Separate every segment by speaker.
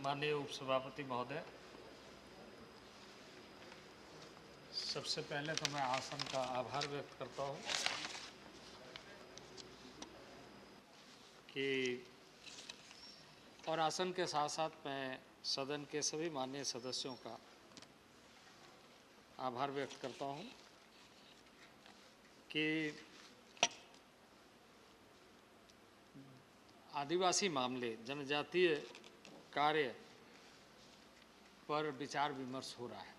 Speaker 1: माननीय उपसभापति महोदय, सबसे पहले तो मैं आसन का आभार व्यक्त करता हूँ कि और आसन के साथ साथ मैं सदन के सभी माननीय सदस्यों का आभार व्यक्त करता हूँ कि आदिवासी मामले, जनजातीय कार्य पर विचार विमर्श हो रहा है।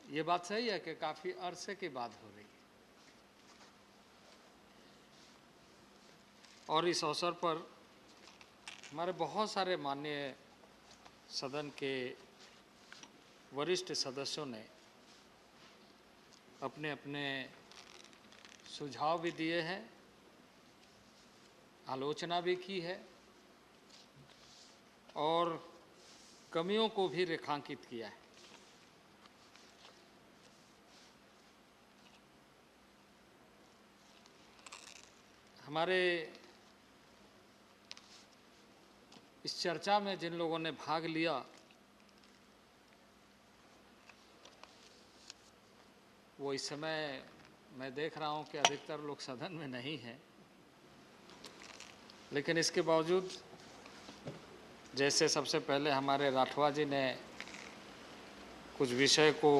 Speaker 1: ये बात सही है कि काफ़ी अरसे की बात हो रही है और इस अवसर पर हमारे बहुत सारे माननीय सदन के वरिष्ठ सदस्यों ने अपने अपने सुझाव भी दिए हैं, आलोचना भी की है और कमियों को भी रेखांकित किया है। हमारे इस चर्चा में जिन लोगों ने भाग लिया वो इस समय मैं देख रहा हूं कि अधिकतर लोग सदन में नहीं हैं, लेकिन इसके बावजूद जैसे सबसे पहले हमारे राठवा जी ने कुछ विषय को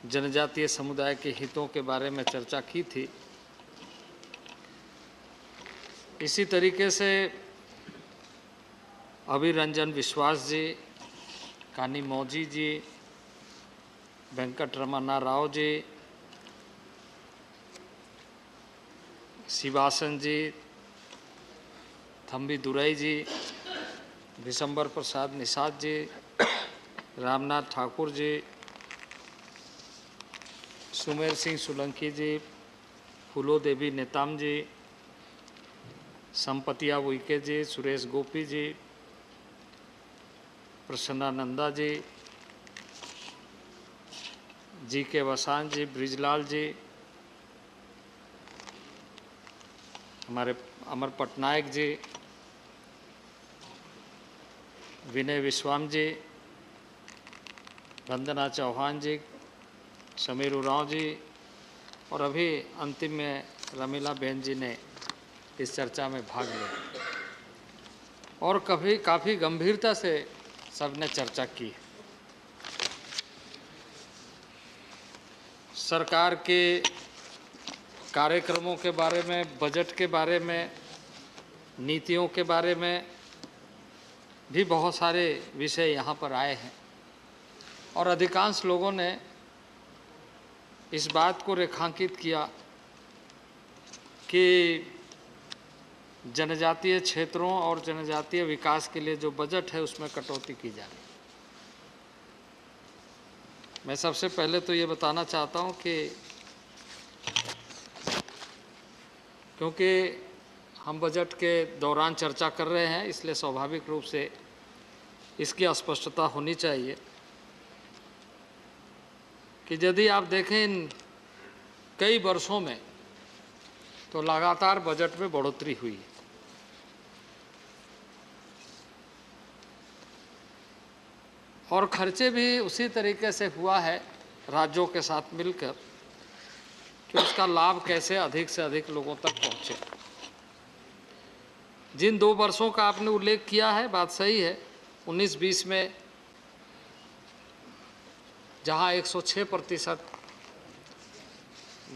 Speaker 1: जनजातीय समुदाय के हितों के बारे में चर्चा की थी, इसी तरीके से अभिरंजन विश्वास जी, कानी मौजी जी, वेंकट रमन्ना राव जी, शिवासन जी, थम्बी दुरई जी, विशंबर प्रसाद निषाद जी, रामनाथ ठाकुर जी, सुमेर सिंह सोलंकी जी, फूलो देवी नेताम जी, संपतिया उइके जी, सुरेश गोपी जी, प्रसन्नानंदा जी, जी के वसान जी, ब्रिजलाल जी, हमारे अमर पटनायक जी, विनय विश्वाम जी, वंदना चौहान जी, समीर उरांव जी और अभी अंतिम में रमीला बहन जी ने इस चर्चा में भाग लिया और काफ़ी गंभीरता से सबने चर्चा की। सरकार के कार्यक्रमों के बारे में, बजट के बारे में, नीतियों के बारे में भी बहुत सारे विषय यहाँ पर आए हैं और अधिकांश लोगों ने इस बात को रेखांकित किया कि जनजातीय क्षेत्रों और जनजातीय विकास के लिए जो बजट है उसमें कटौती की जा रही है। मैं सबसे पहले तो ये बताना चाहता हूँ कि क्योंकि हम बजट के दौरान चर्चा कर रहे हैं, इसलिए स्वाभाविक रूप से इसकी स्पष्टता होनी चाहिए कि यदि आप देखें इन कई वर्षों में तो लगातार बजट में बढ़ोतरी हुई है और खर्चे भी उसी तरीके से हुआ है राज्यों के साथ मिलकर कि उसका लाभ कैसे अधिक से अधिक लोगों तक पहुंचे। जिन 2 वर्षों का आपने उल्लेख किया है, बात सही है। 19-20 में जहां 106%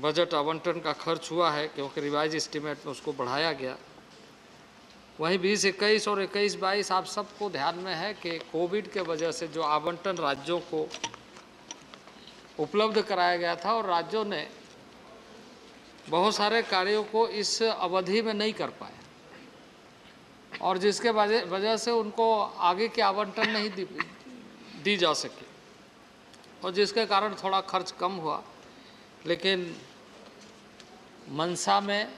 Speaker 1: बजट आवंटन का खर्च हुआ है क्योंकि रिवाइज एस्टीमेट में उसको बढ़ाया गया, वहीं 20-21 और 21-22 आप सबको ध्यान में है कि कोविड के वजह से जो आवंटन राज्यों को उपलब्ध कराया गया था और राज्यों ने बहुत सारे कार्यों को इस अवधि में नहीं कर पाए और जिसके वजह से उनको आगे के आवंटन नहीं दी जा सकी और जिसके कारण थोड़ा खर्च कम हुआ। लेकिन मंशा में,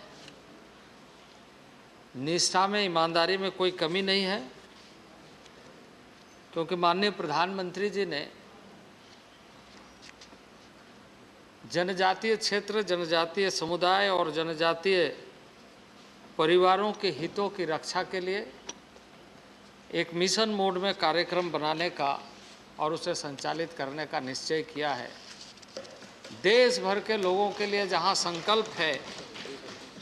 Speaker 1: निष्ठा में, ईमानदारी में कोई कमी नहीं है क्योंकि माननीय प्रधानमंत्री जी ने जनजातीय क्षेत्र, जनजातीय समुदाय और जनजातीय परिवारों के हितों की रक्षा के लिए एक मिशन मोड में कार्यक्रम बनाने का और उसे संचालित करने का निश्चय किया है। देश भर के लोगों के लिए जहां संकल्प है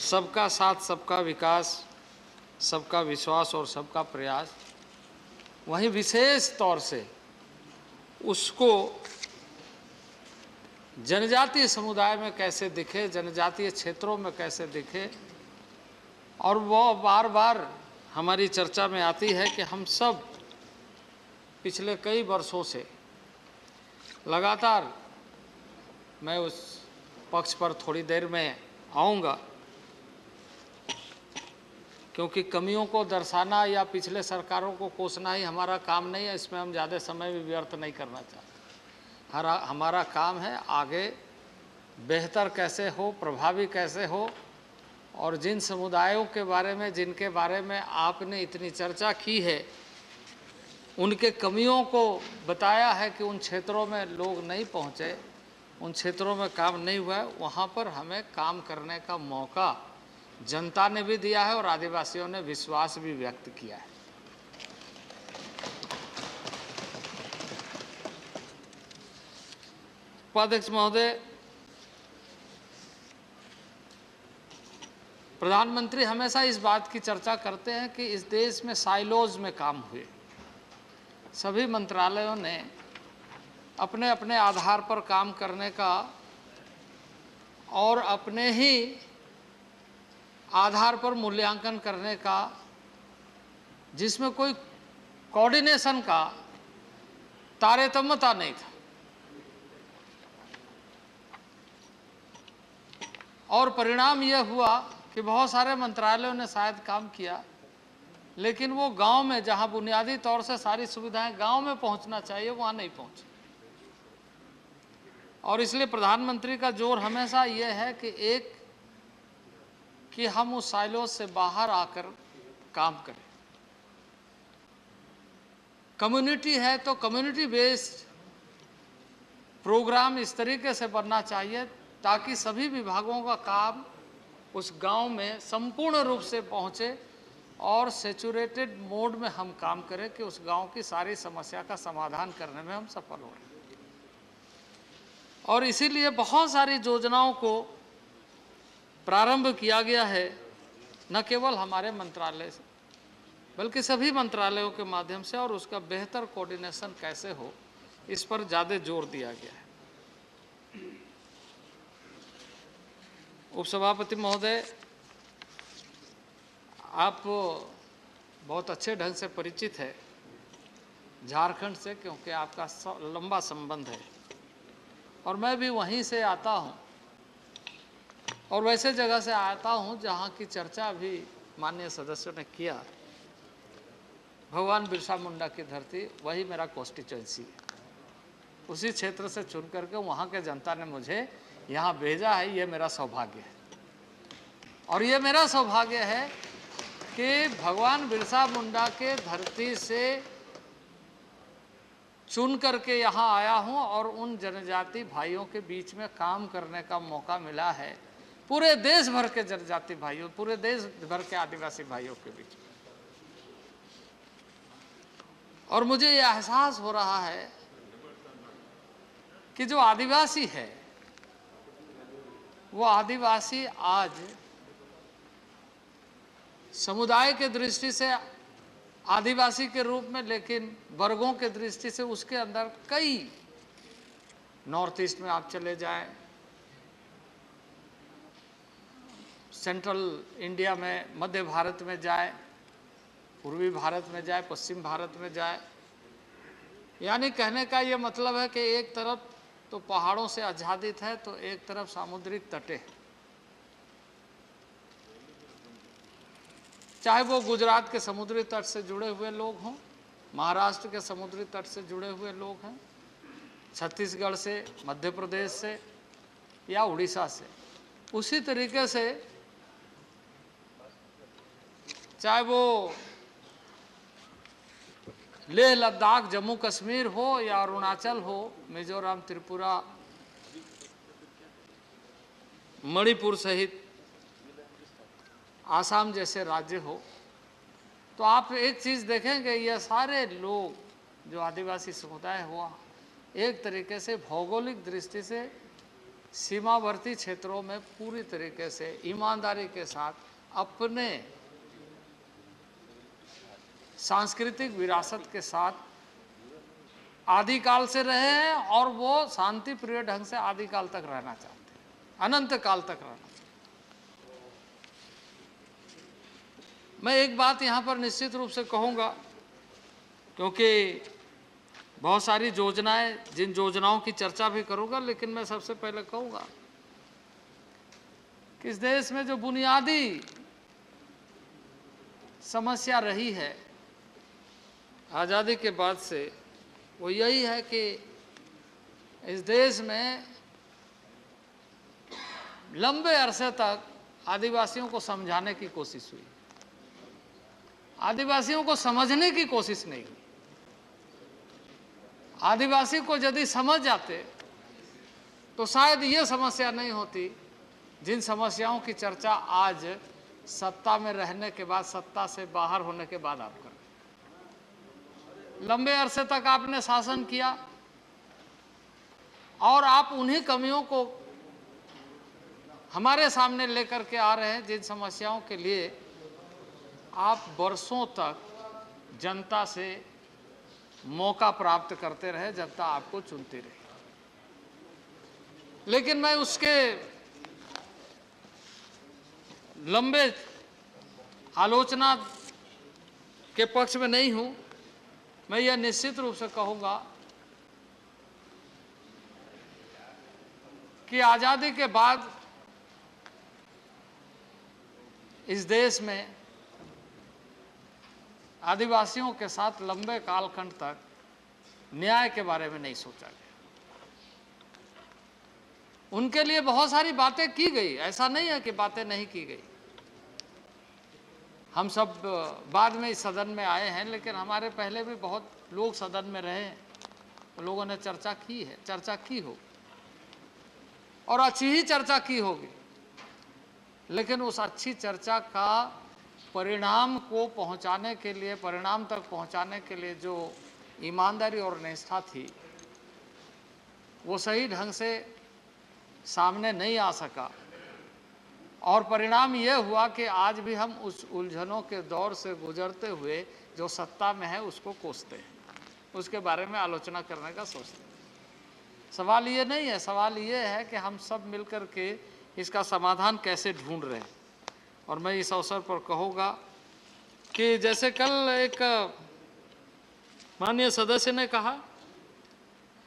Speaker 1: सबका साथ, सबका विकास, सबका विश्वास और सबका प्रयास, वहीं विशेष तौर से उसको जनजातीय समुदाय में कैसे दिखे, जनजातीय क्षेत्रों में कैसे दिखे। और वो बार बार हमारी चर्चा में आती है कि हम सब पिछले कई वर्षों से लगातार, मैं उस पक्ष पर थोड़ी देर में आऊँगा, क्योंकि कमियों को दर्शाना या पिछले सरकारों को कोसना ही हमारा काम नहीं है, इसमें हम ज़्यादा समय भी व्यर्थ नहीं करना चाहते। हमारा काम है आगे बेहतर कैसे हो, प्रभावी कैसे हो, और जिन समुदायों के बारे में, जिनके बारे में आपने इतनी चर्चा की है, उनके कमियों को बताया है कि उन क्षेत्रों में लोग नहीं पहुँचे, उन क्षेत्रों में काम नहीं हुआ है, वहाँ पर हमें काम करने का मौका जनता ने भी दिया है और आदिवासियों ने विश्वास भी व्यक्त किया है। उपाध्यक्ष महोदय, प्रधानमंत्री हमेशा इस बात की चर्चा करते हैं कि इस देश में साइलोज में काम हुए, सभी मंत्रालयों ने अपने अपने आधार पर काम करने का और अपने ही आधार पर मूल्यांकन करने का, जिसमें कोई कोऑर्डिनेशन का तारतम्यता नहीं था। और परिणाम यह हुआ कि बहुत सारे मंत्रालयों ने शायद काम किया, लेकिन वो गांव में, जहां बुनियादी तौर से सारी सुविधाएं गांव में पहुंचना चाहिए, वहां नहीं पहुंची। और इसलिए प्रधानमंत्री का जोर हमेशा यह है कि हम उस साइलों से बाहर आकर काम करें। कम्युनिटी है तो कम्युनिटी बेस्ड प्रोग्राम इस तरीके से बनना चाहिए ताकि सभी विभागों का काम उस गांव में संपूर्ण रूप से पहुंचे और सैचुरेटेड मोड में हम काम करें कि उस गांव की सारी समस्या का समाधान करने में हम सफल हो रहे हैं। और इसीलिए बहुत सारी योजनाओं को प्रारंभ किया गया है, न केवल हमारे मंत्रालय से बल्कि सभी मंत्रालयों के माध्यम से, और उसका बेहतर कोऑर्डिनेशन कैसे हो, इस पर ज़्यादा जोर दिया गया है। उपसभापति महोदय, आप बहुत अच्छे ढंग से परिचित है झारखंड से, क्योंकि आपका लंबा संबंध है और मैं भी वहीं से आता हूँ और वैसे जगह से आता हूँ जहाँ की चर्चा भी माननीय सदस्यों ने किया। भगवान बिरसा मुंडा की धरती, वही मेरा कॉन्स्टिट्यूएंसी है। उसी क्षेत्र से चुन करके वहाँ के जनता ने मुझे यहाँ भेजा है। ये मेरा सौभाग्य है और ये मेरा सौभाग्य है कि भगवान बिरसा मुंडा के धरती से चुन करके यहाँ आया हूँ और उन जनजाति भाइयों के बीच में काम करने का मौका मिला है, पूरे देश भर के जनजाति भाइयों, पूरे देश भर के आदिवासी भाइयों के बीच में। और मुझे यह एहसास हो रहा है कि जो आदिवासी है वो आदिवासी आज समुदाय के दृष्टि से आदिवासी के रूप में, लेकिन वर्गों के दृष्टि से उसके अंदर कई, नॉर्थ ईस्ट में आप चले जाएं, सेंट्रल इंडिया में, मध्य भारत में जाए, पूर्वी भारत में जाए, पश्चिम भारत में जाए, यानी कहने का ये मतलब है कि एक तरफ तो पहाड़ों से आच्छादित है तो एक तरफ सामुद्रिक तटे, चाहे वो गुजरात के समुद्री तट से जुड़े हुए लोग हों, महाराष्ट्र के समुद्री तट से जुड़े हुए लोग हैं, छत्तीसगढ़ से, मध्य प्रदेश से या उड़ीसा से। उसी तरीके से चाहे वो लेह लद्दाख जम्मू कश्मीर हो या अरुणाचल हो, मिजोरम, त्रिपुरा, मणिपुर सहित आसाम जैसे राज्य हो, तो आप एक चीज़ देखेंगे, ये सारे लोग जो आदिवासी समुदाय हुआ, एक तरीके से भौगोलिक दृष्टि से सीमावर्ती क्षेत्रों में पूरी तरीके से ईमानदारी के साथ अपने सांस्कृतिक विरासत के साथ आदिकाल से रहे हैं, और वो शांति प्रिय ढंग से आदिकाल तक रहना चाहते हैं, अनंत काल तक रहना चाहते हैं। मैं एक बात यहाँ पर निश्चित रूप से कहूँगा, क्योंकि बहुत सारी योजनाएं, जिन योजनाओं की चर्चा भी करूँगा, लेकिन मैं सबसे पहले कहूँगा कि इस देश में जो बुनियादी समस्या रही है आज़ादी के बाद से, वो यही है कि इस देश में लंबे अरसे तक आदिवासियों को समझाने की कोशिश हुई, आदिवासियों को समझने की कोशिश नहीं हुई। आदिवासी को यदि समझ जाते तो शायद ये समस्या नहीं होती, जिन समस्याओं की चर्चा आज सत्ता में रहने के बाद, सत्ता से बाहर होने के बाद आप करें। लंबे अरसे तक आपने शासन किया और आप उन्हीं कमियों को हमारे सामने लेकर के आ रहे हैं, जिन समस्याओं के लिए आप वर्षों तक जनता से मौका प्राप्त करते रहे, जनता आपको चुनती रही। लेकिन मैं उसके लंबे आलोचना के पक्ष में नहीं हूं। मैं यह निश्चित रूप से कहूंगा कि आज़ादी के बाद इस देश में आदिवासियों के साथ लंबे कालखंड तक न्याय के बारे में नहीं सोचा गया। उनके लिए बहुत सारी बातें की गई, ऐसा नहीं है कि बातें नहीं की गई। हम सब बाद में इस सदन में आए हैं, लेकिन हमारे पहले भी बहुत लोग सदन में रहे हैं, लोगों ने चर्चा की है, चर्चा की होगी और अच्छी ही चर्चा की होगी। लेकिन उस अच्छी चर्चा का परिणाम को पहुंचाने के लिए, परिणाम तक पहुंचाने के लिए जो ईमानदारी और निष्ठा थी, वो सही ढंग से सामने नहीं आ सका। और परिणाम ये हुआ कि आज भी हम उस उलझनों के दौर से गुजरते हुए जो सत्ता में है उसको कोसते हैं, उसके बारे में आलोचना करने का सोचते हैं। सवाल ये नहीं है, सवाल ये है कि हम सब मिलकर के इसका समाधान कैसे ढूंढ रहे हैं। और मैं इस अवसर पर कहूँगा कि जैसे कल एक माननीय सदस्य ने कहा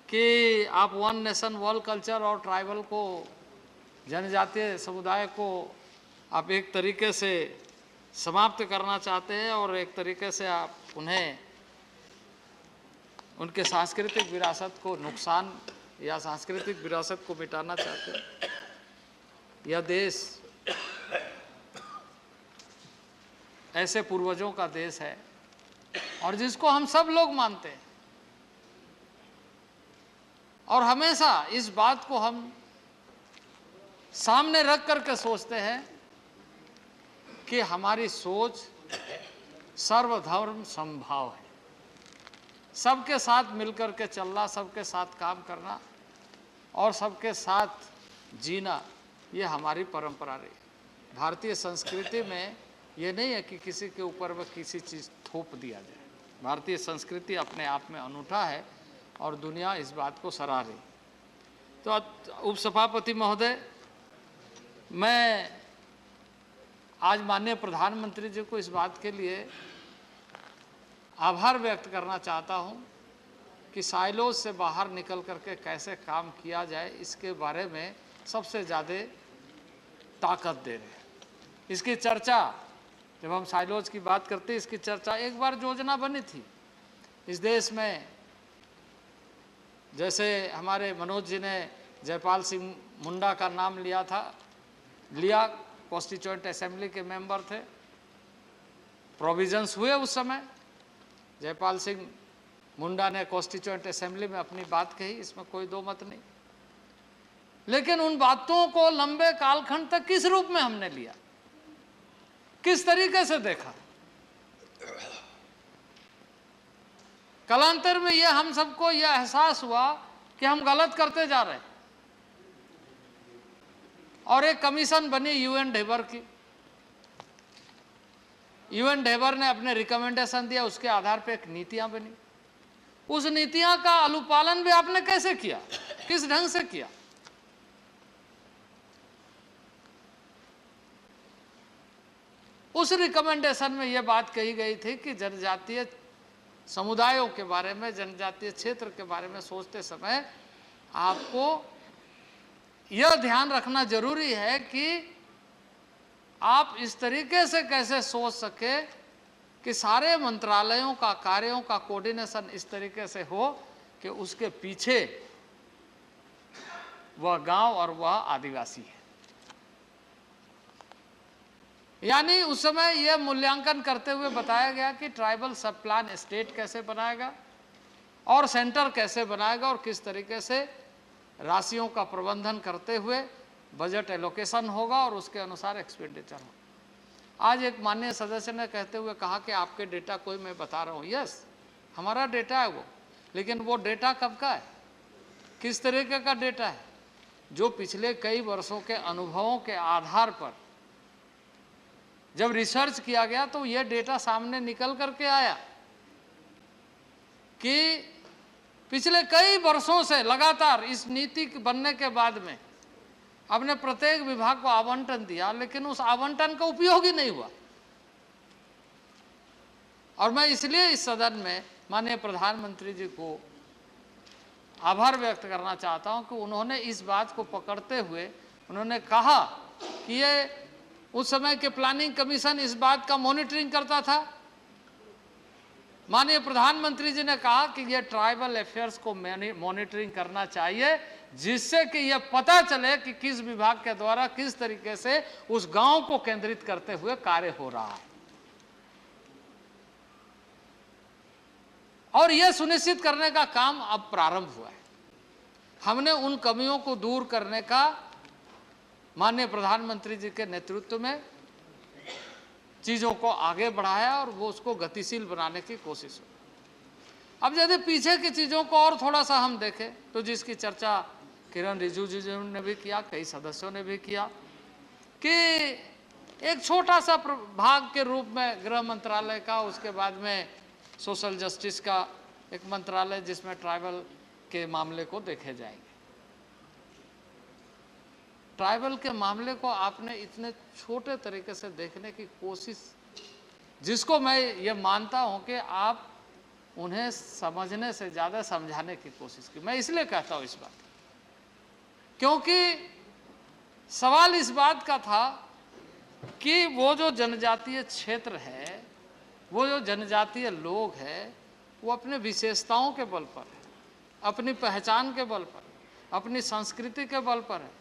Speaker 1: कि आप वन नेशन वर्ल्ड कल्चर और ट्राइबल को, जनजातीय समुदाय को आप एक तरीके से समाप्त करना चाहते हैं और एक तरीके से आप उन्हें, उनके सांस्कृतिक विरासत को नुकसान या सांस्कृतिक विरासत को मिटाना चाहते हैं। यह देश ऐसे पूर्वजों का देश है और जिसको हम सब लोग मानते हैं, और हमेशा इस बात को हम सामने रख करके सोचते हैं कि हमारी सोच सर्वधर्म समभाव है, सबके साथ मिलकर के चलना, सबके साथ काम करना और सबके साथ जीना, ये हमारी परंपरा रही। भारतीय संस्कृति में ये नहीं है कि किसी के ऊपर में किसी चीज़ थोप दिया जाए। भारतीय संस्कृति अपने आप में अनूठा है और दुनिया इस बात को सराह रही। तो उपसभापति महोदय, मैं आज माननीय प्रधानमंत्री जी को इस बात के लिए आभार व्यक्त करना चाहता हूं कि साइलोज से बाहर निकल करके कैसे काम किया जाए, इसके बारे में सबसे ज़्यादा ताकत दे रहे हैं। इसकी चर्चा, जब हम साइलोज की बात करते हैं, इसकी चर्चा एक बार योजना बनी थी इस देश में। जैसे हमारे मनोज जी ने जयपाल सिंह मुंडा का नाम लिया था, कॉन्स्टिट्यूएंट असेंबली के मेंबर थे, प्रोविजंस हुए उस समय। जयपाल सिंह मुंडा ने कॉन्स्टिट्यूएंट असेंबली में अपनी बात कही, इसमें कोई दो मत नहीं। लेकिन उन बातों को लंबे कालखंड तक किस रूप में हमने लिया, किस तरीके से देखा। कालांतर में यह हम सबको यह एहसास हुआ कि हम गलत करते जा रहे हैं, और एक कमीशन बनी यूएन ढेबर की। यूएन ढेबर ने अपने रिकमेंडेशन दिया, उसके आधार पर एक नीतियां बनी। उस नीतियां का अनुपालन भी आपने कैसे किया, किस ढंग से किया? उस रिकमेंडेशन में यह बात कही गई थी कि जनजातीय समुदायों के बारे में, जनजातीय क्षेत्र के बारे में सोचते समय आपको यह ध्यान रखना जरूरी है कि आप इस तरीके से कैसे सोच सके कि सारे मंत्रालयों का कार्यों का कोऑर्डिनेशन इस तरीके से हो कि उसके पीछे वह गांव और वह आदिवासी है। यानी उस समय यह मूल्यांकन करते हुए बताया गया कि ट्राइबल सब प्लान स्टेट कैसे बनाएगा और सेंटर कैसे बनाएगा और किस तरीके से राशियों का प्रबंधन करते हुए बजट एलोकेशन होगा और उसके अनुसार एक्सपेंडिचर होगा। आज एक माननीय सदस्य ने कहते हुए कहा कि आपके डेटा कोई मैं बता रहा हूँ। यस, हमारा डेटा है वो, लेकिन वो डेटा कब का है, किस तरीके का डेटा है? जो पिछले कई वर्षों के अनुभवों के आधार पर जब रिसर्च किया गया तो यह डेटा सामने निकल करके आया कि पिछले कई वर्षों से लगातार इस नीति बनने के बाद में आपने प्रत्येक विभाग को आवंटन दिया, लेकिन उस आवंटन का उपयोग ही नहीं हुआ। और मैं इसलिए इस सदन में माननीय प्रधानमंत्री जी को आभार व्यक्त करना चाहता हूं कि उन्होंने इस बात को पकड़ते हुए उन्होंने कहा कि ये उस समय के प्लानिंग कमीशन इस बात का मॉनिटरिंग करता था। माननीय प्रधानमंत्री जी ने कहा कि यह ट्राइबल अफेयर्स को मॉनिटरिंग करना चाहिए, जिससे कि यह पता चले कि किस विभाग के द्वारा किस तरीके से उस गांव को केंद्रित करते हुए कार्य हो रहा है। और यह सुनिश्चित करने का काम अब प्रारंभ हुआ है। हमने उन कमियों को दूर करने का माननीय प्रधानमंत्री जी के नेतृत्व में चीज़ों को आगे बढ़ाया और वो उसको गतिशील बनाने की कोशिश हुई। अब यदि पीछे की चीज़ों को और थोड़ा सा हम देखें तो जिसकी चर्चा किरण रिजिजू जी ने भी किया, कई सदस्यों ने भी किया, कि एक छोटा सा भाग के रूप में गृह मंत्रालय का, उसके बाद में सोशल जस्टिस का एक मंत्रालय जिसमें ट्राइबल के मामले को देखे जाएंगे। ट्राइबल के मामले को आपने इतने छोटे तरीके से देखने की कोशिश, जिसको मैं ये मानता हूं कि आप उन्हें समझने से ज़्यादा समझाने की कोशिश की। मैं इसलिए कहता हूं इस बात, क्योंकि सवाल इस बात का था कि वो जो जनजातीय क्षेत्र है, वो जो जनजातीय लोग हैं, वो अपने विशेषताओं के बल पर है, अपनी पहचान के बल पर, अपनी संस्कृति के बल पर है,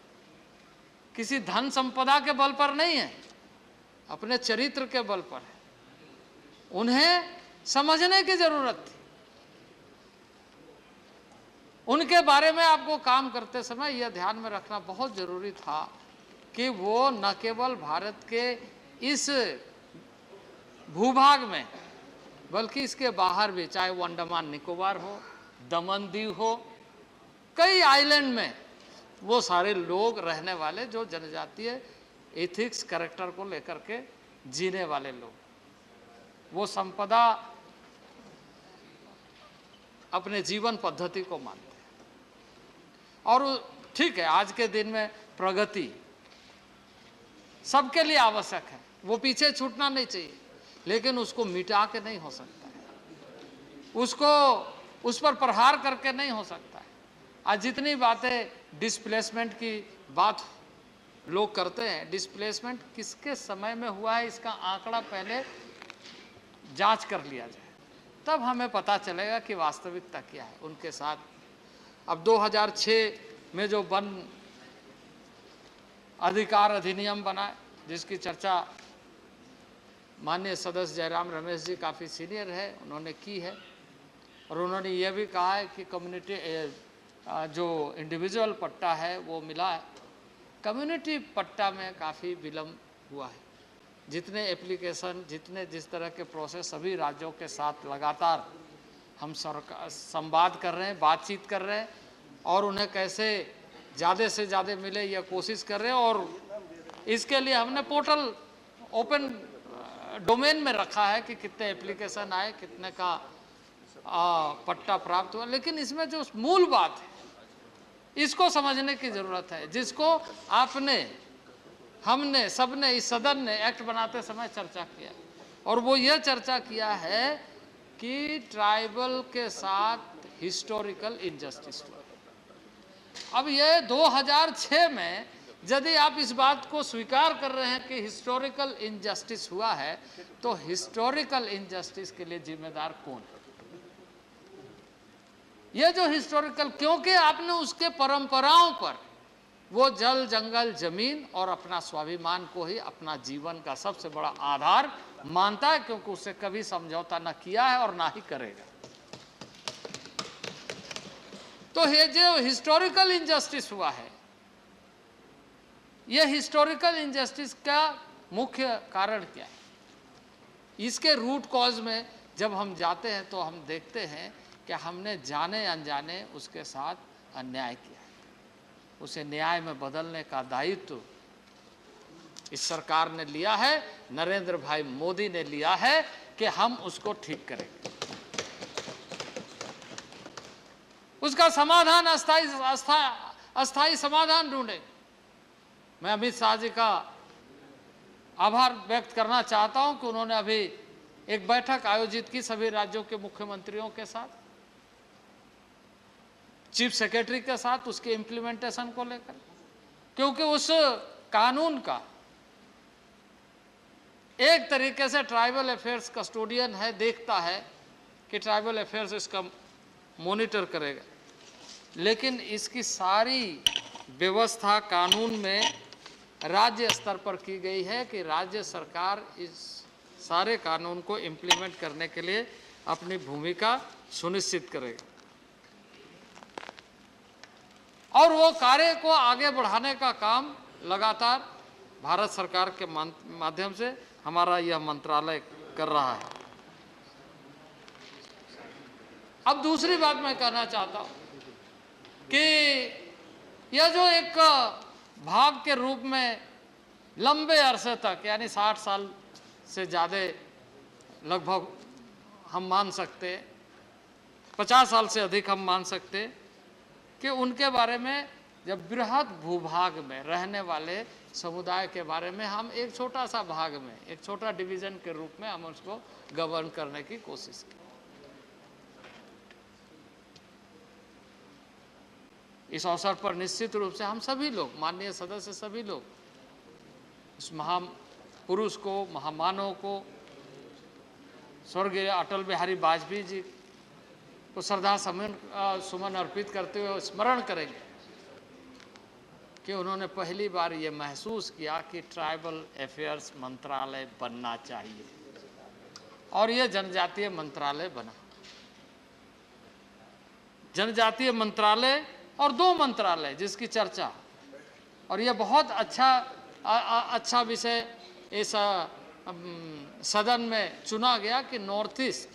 Speaker 1: किसी धन संपदा के बल पर नहीं है, अपने चरित्र के बल पर है। उन्हें समझने की जरूरत थी। उनके बारे में आपको काम करते समय यह ध्यान में रखना बहुत जरूरी था कि वो न केवल भारत के इस भूभाग में बल्कि इसके बाहर भी, चाहे वो अंडमान निकोबार हो, दमन दीव हो, कई आइलैंड में वो सारे लोग रहने वाले जो जनजातीय एथिक्स कैरेक्टर को लेकर के जीने वाले लोग, वो संपदा अपने जीवन पद्धति को मानते हैं। और ठीक है, आज के दिन में प्रगति सबके लिए आवश्यक है, वो पीछे छूटना नहीं चाहिए, लेकिन उसको मिटा के नहीं हो सकता है, उसको उस पर प्रहार करके नहीं हो सकता है। आज जितनी बातें डिस्प्लेसमेंट की बात लोग करते हैं, डिस्प्लेसमेंट किसके समय में हुआ है इसका आंकड़ा पहले जांच कर लिया जाए, तब हमें पता चलेगा कि वास्तविकता क्या है उनके साथ। अब 2006 में जो वन अधिकार अधिनियम बना, जिसकी चर्चा माननीय सदस्य जयराम रमेश जी काफ़ी सीनियर है, उन्होंने की है, और उन्होंने ये भी कहा है कि कम्युनिटी जो इंडिविजुअल पट्टा है वो मिला है, कम्युनिटी पट्टा में काफ़ी विलम्ब हुआ है। जितने एप्लीकेशन, जितने जिस तरह के प्रोसेस, सभी राज्यों के साथ लगातार हम सरकार संवाद कर रहे हैं, बातचीत कर रहे हैं और उन्हें कैसे ज़्यादा से ज़्यादा मिले यह कोशिश कर रहे हैं। और इसके लिए हमने पोर्टल ओपन डोमेन में रखा है कि कितने एप्लीकेशन आए, कितने का पट्टा प्राप्त हुआ। लेकिन इसमें जो मूल बात है इसको समझने की ज़रूरत है, जिसको आपने, हमने, सबने, इस सदन ने एक्ट बनाते समय चर्चा किया, और वो ये चर्चा किया है कि ट्राइबल के साथ हिस्टोरिकल इनजस्टिस हुआ। अब ये 2006 में यदि आप इस बात को स्वीकार कर रहे हैं कि हिस्टोरिकल इनजस्टिस हुआ है, तो हिस्टोरिकल इनजस्टिस के लिए जिम्मेदार कौन है? ये जो हिस्टोरिकल, क्योंकि आपने उसके परंपराओं पर, वो जल, जंगल, जमीन और अपना स्वाभिमान को ही अपना जीवन का सबसे बड़ा आधार मानता है, क्योंकि उससे कभी समझौता न किया है और ना ही करेगा। तो ये जो हिस्टोरिकल इनजस्टिस हुआ है, ये हिस्टोरिकल इनजस्टिस का मुख्य कारण क्या है? इसके रूट कॉज में जब हम जाते हैं तो हम देखते हैं कि हमने जाने अनजाने उसके साथ अन्याय किया है। उसे न्याय में बदलने का दायित्व इस सरकार ने लिया है, नरेंद्र भाई मोदी ने लिया है कि हम उसको ठीक करेंगे। उसका समाधान अस्थाई समाधान ढूंढेंगे। मैं अमित शाह जी का आभार व्यक्त करना चाहता हूं कि उन्होंने अभी एक बैठक आयोजित की सभी राज्यों के मुख्यमंत्रियों के साथ, चीफ सेक्रेटरी के साथ, उसके इम्प्लीमेंटेशन को लेकर, क्योंकि उस कानून का एक तरीके से ट्राइबल अफेयर्स कस्टोडियन है, देखता है कि ट्राइबल अफेयर्स इसका मॉनिटर करेगा, लेकिन इसकी सारी व्यवस्था कानून में राज्य स्तर पर की गई है कि राज्य सरकार इस सारे कानून को इम्प्लीमेंट करने के लिए अपनी भूमिका सुनिश्चित करेगा और वो कार्य को आगे बढ़ाने का काम लगातार भारत सरकार के माध्यम से हमारा यह मंत्रालय कर रहा है। अब दूसरी बात मैं कहना चाहता हूं कि यह जो एक भाग के रूप में लंबे अरसे तक, यानी 60 साल से ज़्यादा लगभग हम मान सकते, 50 साल से अधिक हम मान सकते कि उनके बारे में, जब बृहद भूभाग में रहने वाले समुदाय के बारे में हम एक छोटा सा भाग में, एक छोटा डिवीज़न के रूप में हम उसको गवर्न करने की कोशिश की। इस अवसर पर निश्चित रूप से हम सभी लोग, माननीय सदस्य सभी लोग, इस महापुरुष को, महामानव को, स्वर्गीय अटल बिहारी वाजपेयी जी को श्रद्धा सुमन अर्पित करते हुए स्मरण करेंगे कि उन्होंने पहली बार ये महसूस किया कि ट्राइबल अफेयर्स मंत्रालय बनना चाहिए, और ये जनजातीय मंत्रालय बना। जनजातीय मंत्रालय और 2 मंत्रालय जिसकी चर्चा, और ये बहुत अच्छा विषय इस सदन में चुना गया कि नॉर्थ ईस्ट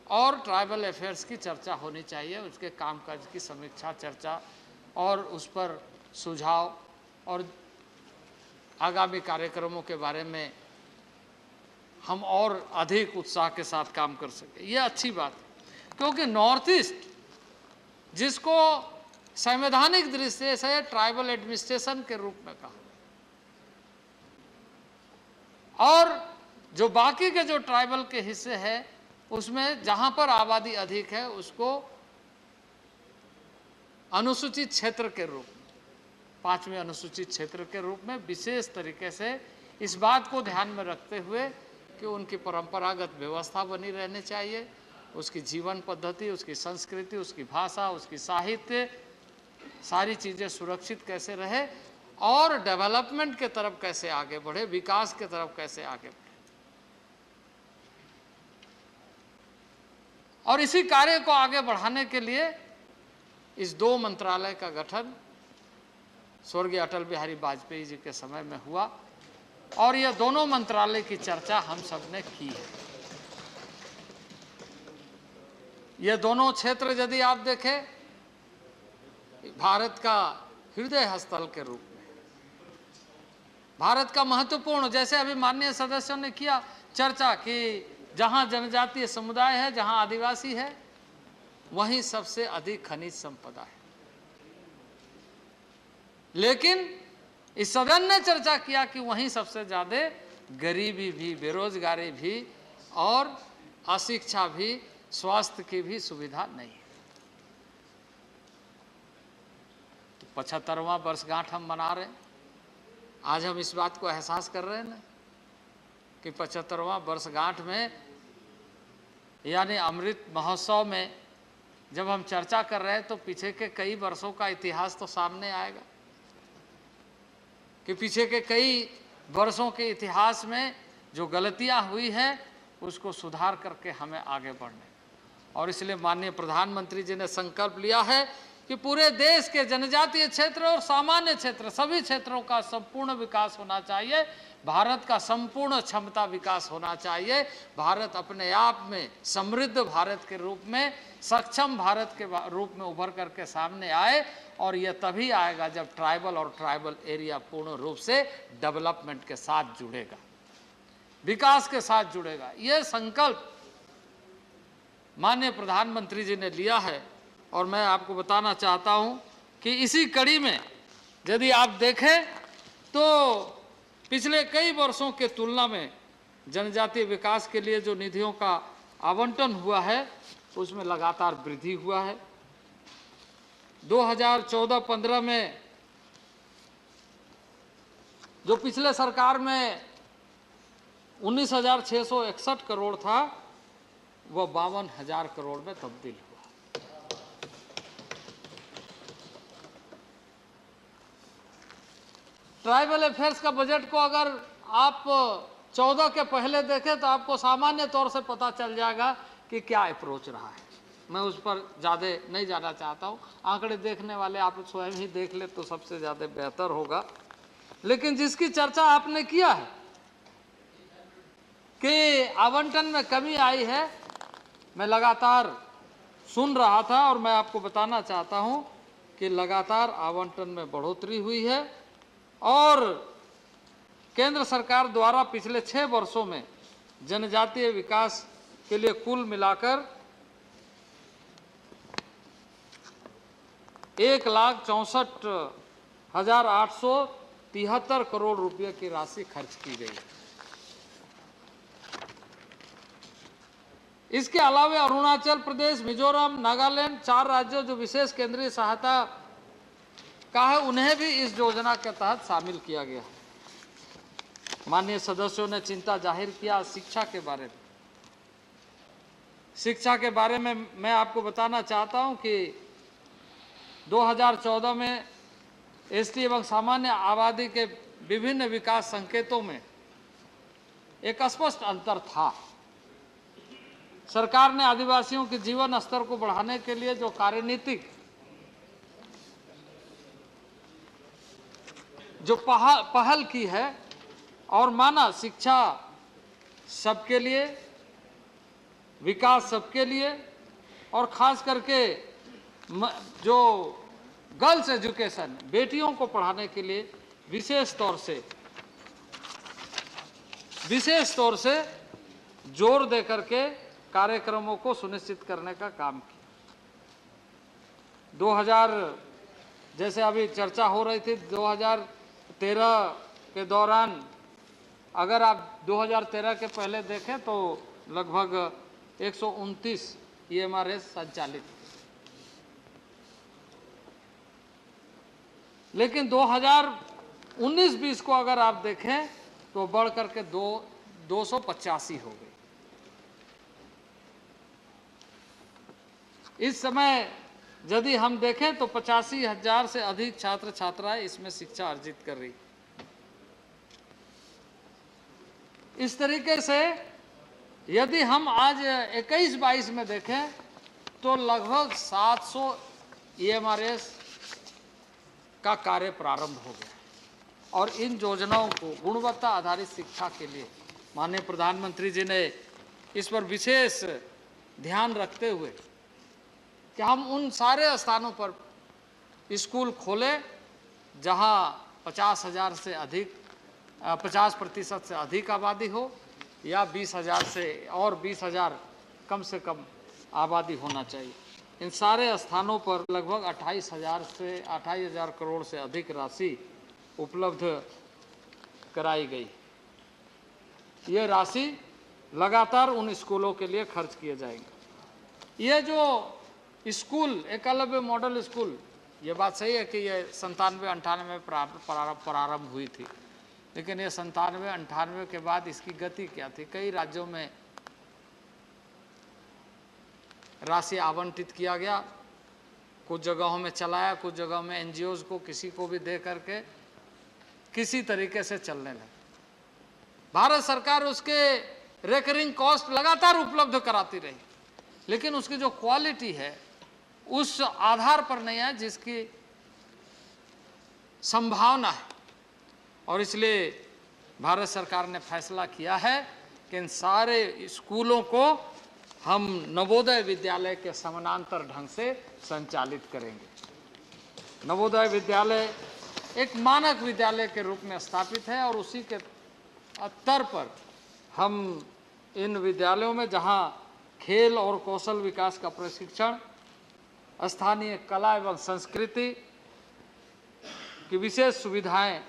Speaker 1: और ट्राइबल अफेयर्स की चर्चा होनी चाहिए, उसके कामकाज की समीक्षा, चर्चा और उस पर सुझाव और आगामी कार्यक्रमों के बारे में हम और अधिक उत्साह के साथ काम कर सके। ये अच्छी बात है, क्योंकि नॉर्थ ईस्ट, जिसको संवैधानिक दृष्टि से ट्राइबल एडमिनिस्ट्रेशन के रूप में कहा, और जो बाकी के जो ट्राइबल के हिस्से हैं उसमें जहां पर आबादी अधिक है उसको अनुसूचित क्षेत्र के रूप में, 5वें अनुसूचित क्षेत्र के रूप में विशेष तरीके से इस बात को ध्यान में रखते हुए कि उनकी परंपरागत व्यवस्था बनी रहनी चाहिए, उसकी जीवन पद्धति, उसकी संस्कृति, उसकी भाषा, उसकी साहित्य, सारी चीज़ें सुरक्षित कैसे रहे और डेवलपमेंट के तरफ कैसे आगे बढ़े, विकास के तरफ कैसे आगे बढ़े। और इसी कार्य को आगे बढ़ाने के लिए इस 2 मंत्रालय का गठन स्वर्गीय अटल बिहारी वाजपेयी जी के समय में हुआ, और ये दोनों मंत्रालय की चर्चा हम सब ने की है। ये दोनों क्षेत्र यदि आप देखें भारत का हृदय स्थल के रूप में, भारत का महत्वपूर्ण, जैसे अभी माननीय सदस्यों ने किया चर्चा कि जहां जनजातीय समुदाय है, जहां आदिवासी है, वहीं सबसे अधिक खनिज संपदा है। लेकिन इस सदन ने चर्चा किया कि वहीं सबसे ज्यादा गरीबी भी, बेरोजगारी भी और अशिक्षा भी, स्वास्थ्य की भी सुविधा नहीं है। तो 75वां वर्षगांठ हम मना रहे हैं। आज हम इस बात को एहसास कर रहे हैं ना कि 75वां वर्षगांठ में, यानी अमृत महोत्सव में जब हम चर्चा कर रहे हैं तो पीछे के कई वर्षों का इतिहास तो सामने आएगा कि पीछे के कई वर्षों के इतिहास में जो गलतियां हुई हैं उसको सुधार करके हमें आगे बढ़ने, और इसलिए माननीय प्रधानमंत्री जी ने संकल्प लिया है कि पूरे देश के जनजातीय क्षेत्र और सामान्य क्षेत्र, सभी क्षेत्रों का संपूर्ण विकास होना चाहिए। भारत का संपूर्ण क्षमता विकास होना चाहिए। भारत अपने आप में समृद्ध भारत के रूप में, सक्षम भारत के रूप में उभर करके सामने आए, और यह तभी आएगा जब ट्राइबल और ट्राइबल एरिया पूर्ण रूप से डेवलपमेंट के साथ जुड़ेगा, विकास के साथ जुड़ेगा। यह संकल्प माननीय प्रधानमंत्री जी ने लिया है, और मैं आपको बताना चाहता हूं कि इसी कड़ी में यदि आप देखें तो पिछले कई वर्षों के तुलना में जनजातीय विकास के लिए जो निधियों का आवंटन हुआ है उसमें लगातार वृद्धि हुआ है। 2014-15 में जो पिछले सरकार में 19,661 करोड़ था, वह 52,000 करोड़ में तब्दील हुआ। ट्राइबल अफेयर्स का बजट को अगर आप 14 के पहले देखें तो आपको सामान्य तौर से पता चल जाएगा कि क्या अप्रोच रहा है। मैं उस पर ज़्यादा नहीं जाना चाहता हूँ, आंकड़े देखने वाले आप स्वयं ही देख ले तो सबसे ज़्यादा बेहतर होगा। लेकिन जिसकी चर्चा आपने किया है कि आवंटन में कमी आई है, मैं लगातार सुन रहा था और मैं आपको बताना चाहता हूं कि लगातार आवंटन में बढ़ोतरी हुई है, और केंद्र सरकार द्वारा पिछले 6 वर्षों में जनजातीय विकास के लिए कुल मिलाकर 1,64,873 करोड़ रुपए की राशि खर्च की गई है। इसके अलावा अरुणाचल प्रदेश, मिजोरम, नागालैंड, 4 राज्यों जो विशेष केंद्रीय सहायता का है, उन्हें भी इस योजना के तहत शामिल किया गया है। माननीय सदस्यों ने चिंता जाहिर किया शिक्षा के बारे में। शिक्षा के बारे में मैं आपको बताना चाहता हूं कि 2014 में एसटी एवं सामान्य आबादी के विभिन्न विकास संकेतों में एक स्पष्ट अंतर था। सरकार ने आदिवासियों के जीवन स्तर को बढ़ाने के लिए जो कार्यनीतिक जो पहल की है, और माना शिक्षा सबके लिए, विकास सबके लिए, और खास करके जो गर्ल्स एजुकेशन, बेटियों को पढ़ाने के लिए विशेष तौर से जोर दे करके कार्यक्रमों को सुनिश्चित करने का काम किया। 2000 जैसे अभी चर्चा हो रही थी, 2013 के दौरान अगर आप 2013 के पहले देखें तो लगभग 129 EMRS संचालित, लेकिन 2019-20 को अगर आप देखें तो बढ़ करके 285 हो गई। इस समय यदि हम देखें तो 85,000 से अधिक छात्र छात्राएं इसमें शिक्षा अर्जित कर रही। इस तरीके से यदि हम आज 21-22 में देखें तो लगभग 700 EMRS का कार्य प्रारंभ हो गया, और इन योजनाओं को गुणवत्ता आधारित शिक्षा के लिए माननीय प्रधानमंत्री जी ने इस पर विशेष ध्यान रखते हुए कि हम उन सारे स्थानों पर स्कूल खोलें जहां 50,000 से अधिक 50% से अधिक आबादी हो या 20,000 से और 20,000 कम से कम आबादी होना चाहिए। इन सारे स्थानों पर लगभग 28,000 करोड़ से अधिक राशि उपलब्ध कराई गई। ये राशि लगातार उन स्कूलों के लिए खर्च किए जाएंगे। ये जो स्कूल एकलव्य मॉडल स्कूल, ये बात सही है कि ये 97-98 में प्रारंभ हुई थी, लेकिन ये 97-98 के बाद इसकी गति क्या थी? कई राज्यों में राशि आवंटित किया गया, कुछ जगहों में चलाया, कुछ जगहों में एनजीओज को किसी को भी दे करके किसी तरीके से चलने लगे। भारत सरकार उसके रेकरिंग कॉस्ट लगातार उपलब्ध कराती रही, लेकिन उसकी जो क्वालिटी है उस आधार पर नहीं है जिसकी संभावना है। और इसलिए भारत सरकार ने फैसला किया है कि इन सारे स्कूलों को हम नवोदय विद्यालय के समानांतर ढंग से संचालित करेंगे। नवोदय विद्यालय एक मानक विद्यालय के रूप में स्थापित है और उसी के स्तर पर हम इन विद्यालयों में जहां खेल और कौशल विकास का प्रशिक्षण, स्थानीय कला एवं संस्कृति की विशेष सुविधाएं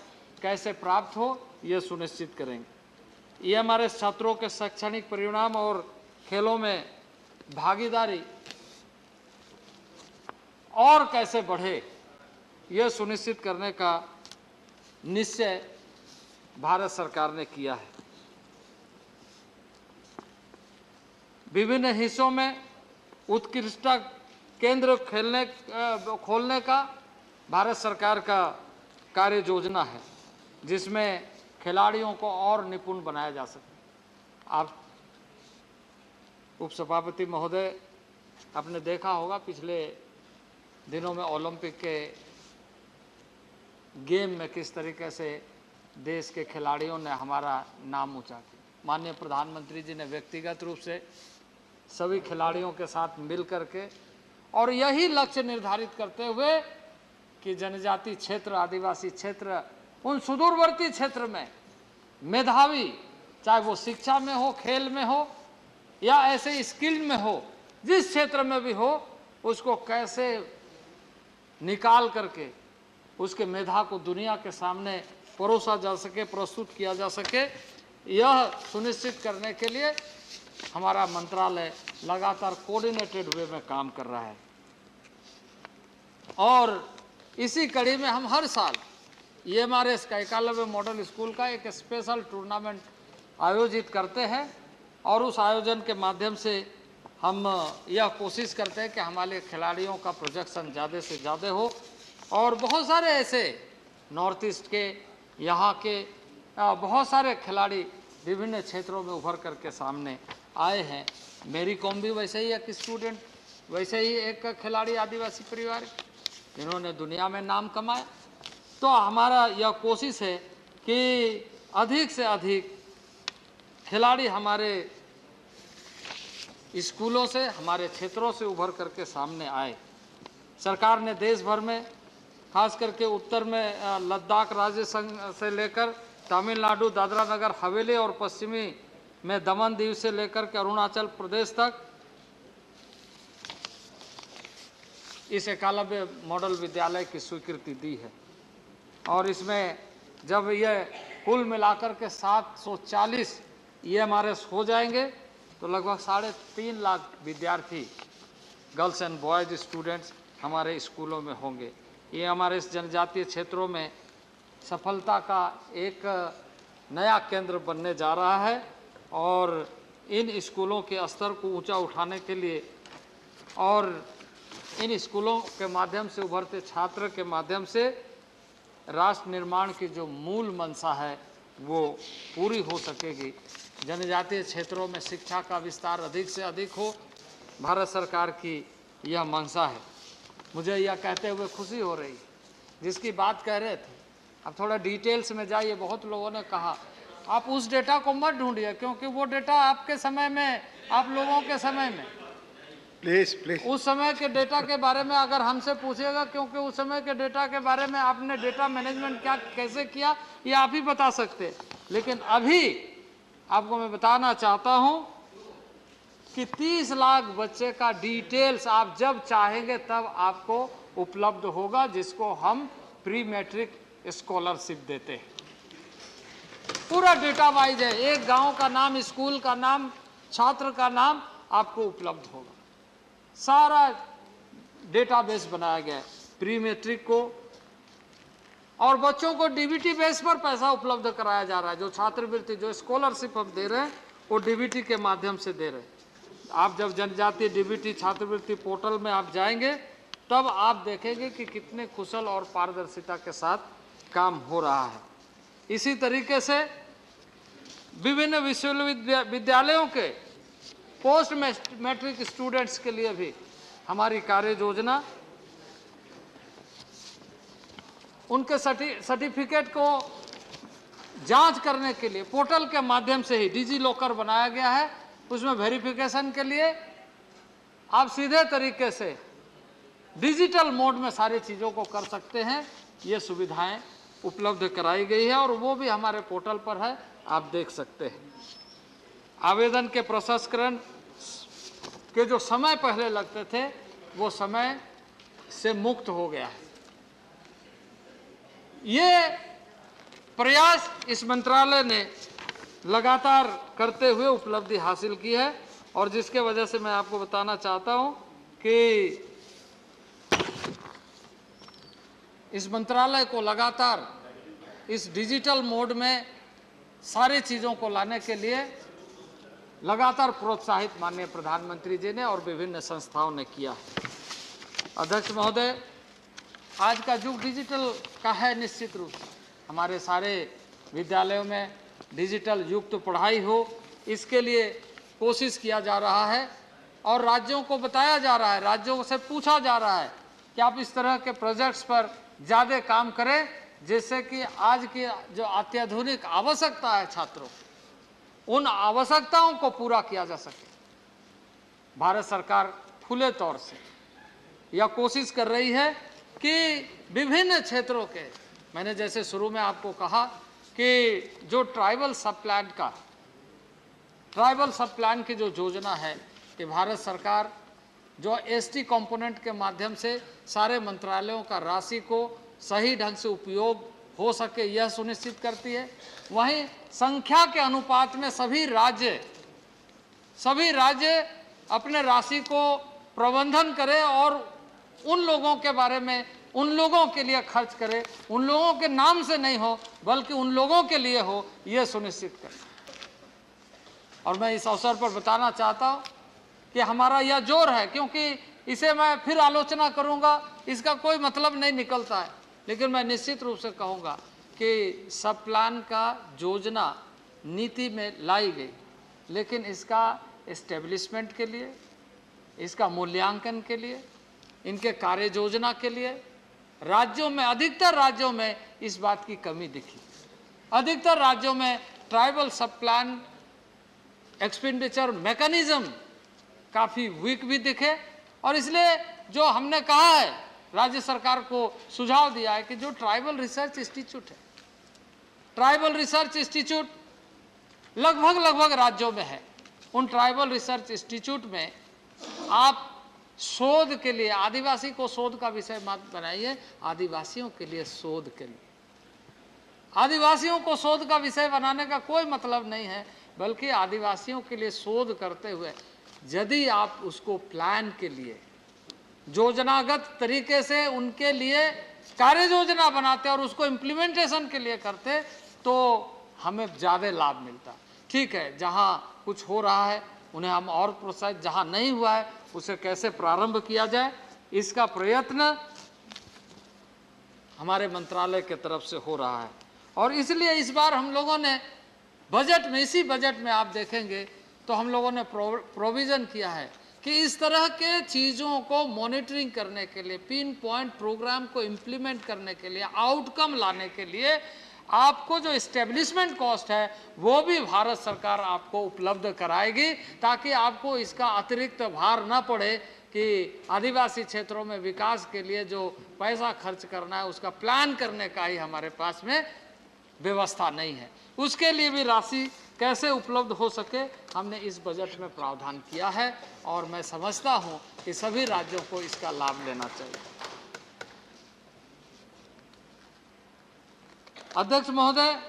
Speaker 1: कैसे प्राप्त हो, ये सुनिश्चित करेंगे। ये हमारे छात्रों के शैक्षणिक परिणाम और खेलों में भागीदारी और कैसे बढ़े, ये सुनिश्चित करने का निश्चय भारत सरकार ने किया है। विभिन्न हिस्सों में उत्कृष्ट केंद्र खोलने का भारत सरकार का कार्य योजना है, जिसमें खिलाड़ियों को और निपुण बनाया जा सके। आप उपसभापति महोदय, आपने देखा होगा पिछले दिनों में ओलंपिक के गेम में किस तरीके से देश के खिलाड़ियों ने हमारा नाम ऊंचा किया। माननीय प्रधानमंत्री जी ने व्यक्तिगत रूप से सभी खिलाड़ियों के साथ मिल करके और यही लक्ष्य निर्धारित करते हुए कि जनजाति क्षेत्र, आदिवासी क्षेत्र, उन सुदूरवर्ती क्षेत्र में मेधावी, चाहे वो शिक्षा में हो, खेल में हो या ऐसे स्किल में हो, जिस क्षेत्र में भी हो, उसको कैसे निकाल करके उसके मेधा को दुनिया के सामने परोसा जा सके, प्रस्तुत किया जा सके, यह सुनिश्चित करने के लिए हमारा मंत्रालय लगातार कोऑर्डिनेटेड वे में काम कर रहा है। और इसी कड़ी में हम हर साल EMRS का एकलव्य मॉडल स्कूल का एक स्पेशल टूर्नामेंट आयोजित करते हैं और उस आयोजन के माध्यम से हम यह कोशिश करते हैं कि हमारे खिलाड़ियों का प्रोजेक्शन ज़्यादा से ज़्यादा हो। और बहुत सारे ऐसे नॉर्थ ईस्ट के, यहाँ के बहुत सारे खिलाड़ी विभिन्न क्षेत्रों में उभर करके सामने आए हैं। मेरी कॉम भी वैसे ही एक स्टूडेंट, वैसे ही एक खिलाड़ी आदिवासी परिवार, जिन्होंने दुनिया में नाम कमाया। तो हमारा यह कोशिश है कि अधिक से अधिक खिलाड़ी हमारे स्कूलों से, हमारे क्षेत्रों से उभर करके सामने आए। सरकार ने देश भर में, खास करके उत्तर में लद्दाख राज्य से लेकर तमिलनाडु, दादरा नगर हवेली और पश्चिमी में दमन दीव से लेकर के अरुणाचल प्रदेश तक इस एकलव्य मॉडल विद्यालय की स्वीकृति दी है। और इसमें जब यह कुल मिलाकर के 740 EMRS हो जाएंगे तो लगभग 3.5 लाख विद्यार्थी, गर्ल्स एंड बॉयज स्टूडेंट्स हमारे स्कूलों में होंगे। EMRS जनजातीय क्षेत्रों में सफलता का एक नया केंद्र बनने जा रहा है और इन स्कूलों के स्तर को ऊंचा उठाने के लिए और इन स्कूलों के माध्यम से उभरते छात्र के माध्यम से राष्ट्र निर्माण की जो मूल मंशा है वो पूरी हो सकेगी। जनजातीय क्षेत्रों में शिक्षा का विस्तार अधिक से अधिक हो, भारत सरकार की यह मंशा है। मुझे यह कहते हुए खुशी हो रही, जिसकी बात कह रहे थे अब थोड़ा डिटेल्स में जाइए। बहुत लोगों ने कहा आप उस डेटा को मत ढूंढिए, क्योंकि वो डेटा आपके समय में, आप लोगों के समय में,
Speaker 2: प्लीज
Speaker 1: उस समय के डेटा के बारे में अगर हमसे पूछिएगा, क्योंकि उस समय के डेटा के बारे में आपने डेटा मैनेजमेंट क्या कैसे किया ये आप ही बता सकते। लेकिन अभी आपको मैं बताना चाहता हूं कि 30 लाख बच्चे का डिटेल्स आप जब चाहेंगे तब आपको उपलब्ध होगा, जिसको हम प्री मैट्रिक स्कॉलरशिप देते हैं। पूरा डेटा वाइज है, एक गांव का नाम, स्कूल का नाम, छात्र का नाम आपको उपलब्ध होगा। सारा डेटाबेस बनाया गया है प्री मैट्रिक को, और बच्चों को डीबीटी बेस पर पैसा उपलब्ध कराया जा रहा है। जो छात्रवृत्ति, जो स्कॉलरशिप हम दे रहे हैं वो डीबीटी के माध्यम से दे रहे हैं। आप जब जनजातीय डीबीटी छात्रवृत्ति पोर्टल में आप जाएंगे तब आप देखेंगे कि कितने कुशल और पारदर्शिता के साथ काम हो रहा है। इसी तरीके से विभिन्न विश्वविद्यालयों के पोस्ट मैट्रिक स्टूडेंट्स के लिए भी हमारी कार्य योजना, उनके सर्टिफिकेट को जांच करने के लिए पोर्टल के माध्यम से ही डिजी लॉकर बनाया गया है। उसमें वेरिफिकेशन के लिए आप सीधे तरीके से डिजिटल मोड में सारी चीज़ों को कर सकते हैं। ये सुविधाएं उपलब्ध कराई गई है और वो भी हमारे पोर्टल पर है, आप देख सकते हैं। आवेदन के प्रसंस्करण के जो समय पहले लगते थे वो समय से मुक्त हो गया है। ये प्रयास इस मंत्रालय ने लगातार करते हुए उपलब्धि हासिल की है, और जिसके वजह से मैं आपको बताना चाहता हूं कि इस मंत्रालय को लगातार इस डिजिटल मोड में सारी चीज़ों को लाने के लिए लगातार प्रोत्साहित माननीय प्रधानमंत्री जी ने और विभिन्न संस्थाओं ने किया है। अध्यक्ष महोदय, आज का युग डिजिटल का है। निश्चित रूप से हमारे सारे विद्यालयों में डिजिटल युक्त पढ़ाई हो, इसके लिए कोशिश किया जा रहा है और राज्यों को बताया जा रहा है, राज्यों से पूछा जा रहा है कि आप इस तरह के प्रोजेक्ट्स पर ज़्यादा काम करें, जिससे कि आज की जो अत्याधुनिक आवश्यकता है छात्रों, उन आवश्यकताओं को पूरा किया जा सके। भारत सरकार खुले तौर से यह कोशिश कर रही है कि विभिन्न क्षेत्रों के, मैंने जैसे शुरू में आपको कहा कि जो ट्राइबल सब प्लान की जो योजना है कि भारत सरकार जो एसटी कंपोनेंट के माध्यम से सारे मंत्रालयों का राशि को सही ढंग से उपयोग हो सके, यह सुनिश्चित करती है। वहीं संख्या के अनुपात में सभी राज्य अपने राशि को प्रबंधन करें और उन लोगों के बारे में, उन लोगों के लिए खर्च करें, उन लोगों के नाम से नहीं हो बल्कि उन लोगों के लिए हो, यह सुनिश्चित करें। और मैं इस अवसर पर बताना चाहता हूं कि हमारा यह जोर है, क्योंकि इसे मैं फिर आलोचना करूंगा, इसका कोई मतलब नहीं निकलता है, लेकिन मैं निश्चित रूप से कहूंगा कि सब प्लान का योजना नीति में लाई गई, लेकिन इसका एस्टेब्लिशमेंट के लिए, इसका मूल्यांकन के लिए, इनके कार्य योजना के लिए राज्यों में, अधिकतर राज्यों में इस बात की कमी दिखी। अधिकतर राज्यों में ट्राइबल सब प्लान एक्सपेंडिचर मैकेनिज्म काफ़ी वीक भी दिखे, और इसलिए जो हमने कहा है, राज्य सरकार को सुझाव दिया है कि जो ट्राइबल रिसर्च इंस्टीट्यूट है, ट्राइबल रिसर्च इंस्टीट्यूट लगभग राज्यों में है। उन ट्राइबल रिसर्च इंस्टीट्यूट में आप शोध के लिए, आदिवासी को शोध का विषय मत बनाइए, आदिवासियों के लिए शोध के लिए, आदिवासियों को शोध का विषय बनाने का कोई मतलब नहीं है, बल्कि आदिवासियों के लिए शोध करते हुए यदि आप उसको प्लान के लिए योजनागत तरीके से उनके लिए कार्य योजना बनाते और उसको इम्प्लीमेंटेशन के लिए करते तो हमें ज़्यादा लाभ मिलता। ठीक है, जहाँ कुछ हो रहा है उन्हें हम और प्रोत्साहित, जहाँ नहीं हुआ है उसे कैसे प्रारंभ किया जाए, इसका प्रयत्न हमारे मंत्रालय के तरफ से हो रहा है। और इसलिए इस बार हम लोगों ने बजट में, इसी बजट में आप देखेंगे तो हम लोगों ने प्रोविज़न किया है कि इस तरह के चीज़ों को मॉनिटरिंग करने के लिए, पिन पॉइंट प्रोग्राम को इम्प्लीमेंट करने के लिए, आउटकम लाने के लिए आपको जो इस्टेब्लिशमेंट कॉस्ट है वो भी भारत सरकार आपको उपलब्ध कराएगी, ताकि आपको इसका अतिरिक्त भार ना पड़े कि आदिवासी क्षेत्रों में विकास के लिए जो पैसा खर्च करना है उसका प्लान करने का ही हमारे पास में व्यवस्था नहीं है। उसके लिए भी राशि कैसे उपलब्ध हो सके हमने इस बजट में प्रावधान किया है, और मैं समझता हूं कि सभी राज्यों को इसका लाभ लेना चाहिए। अध्यक्ष महोदय,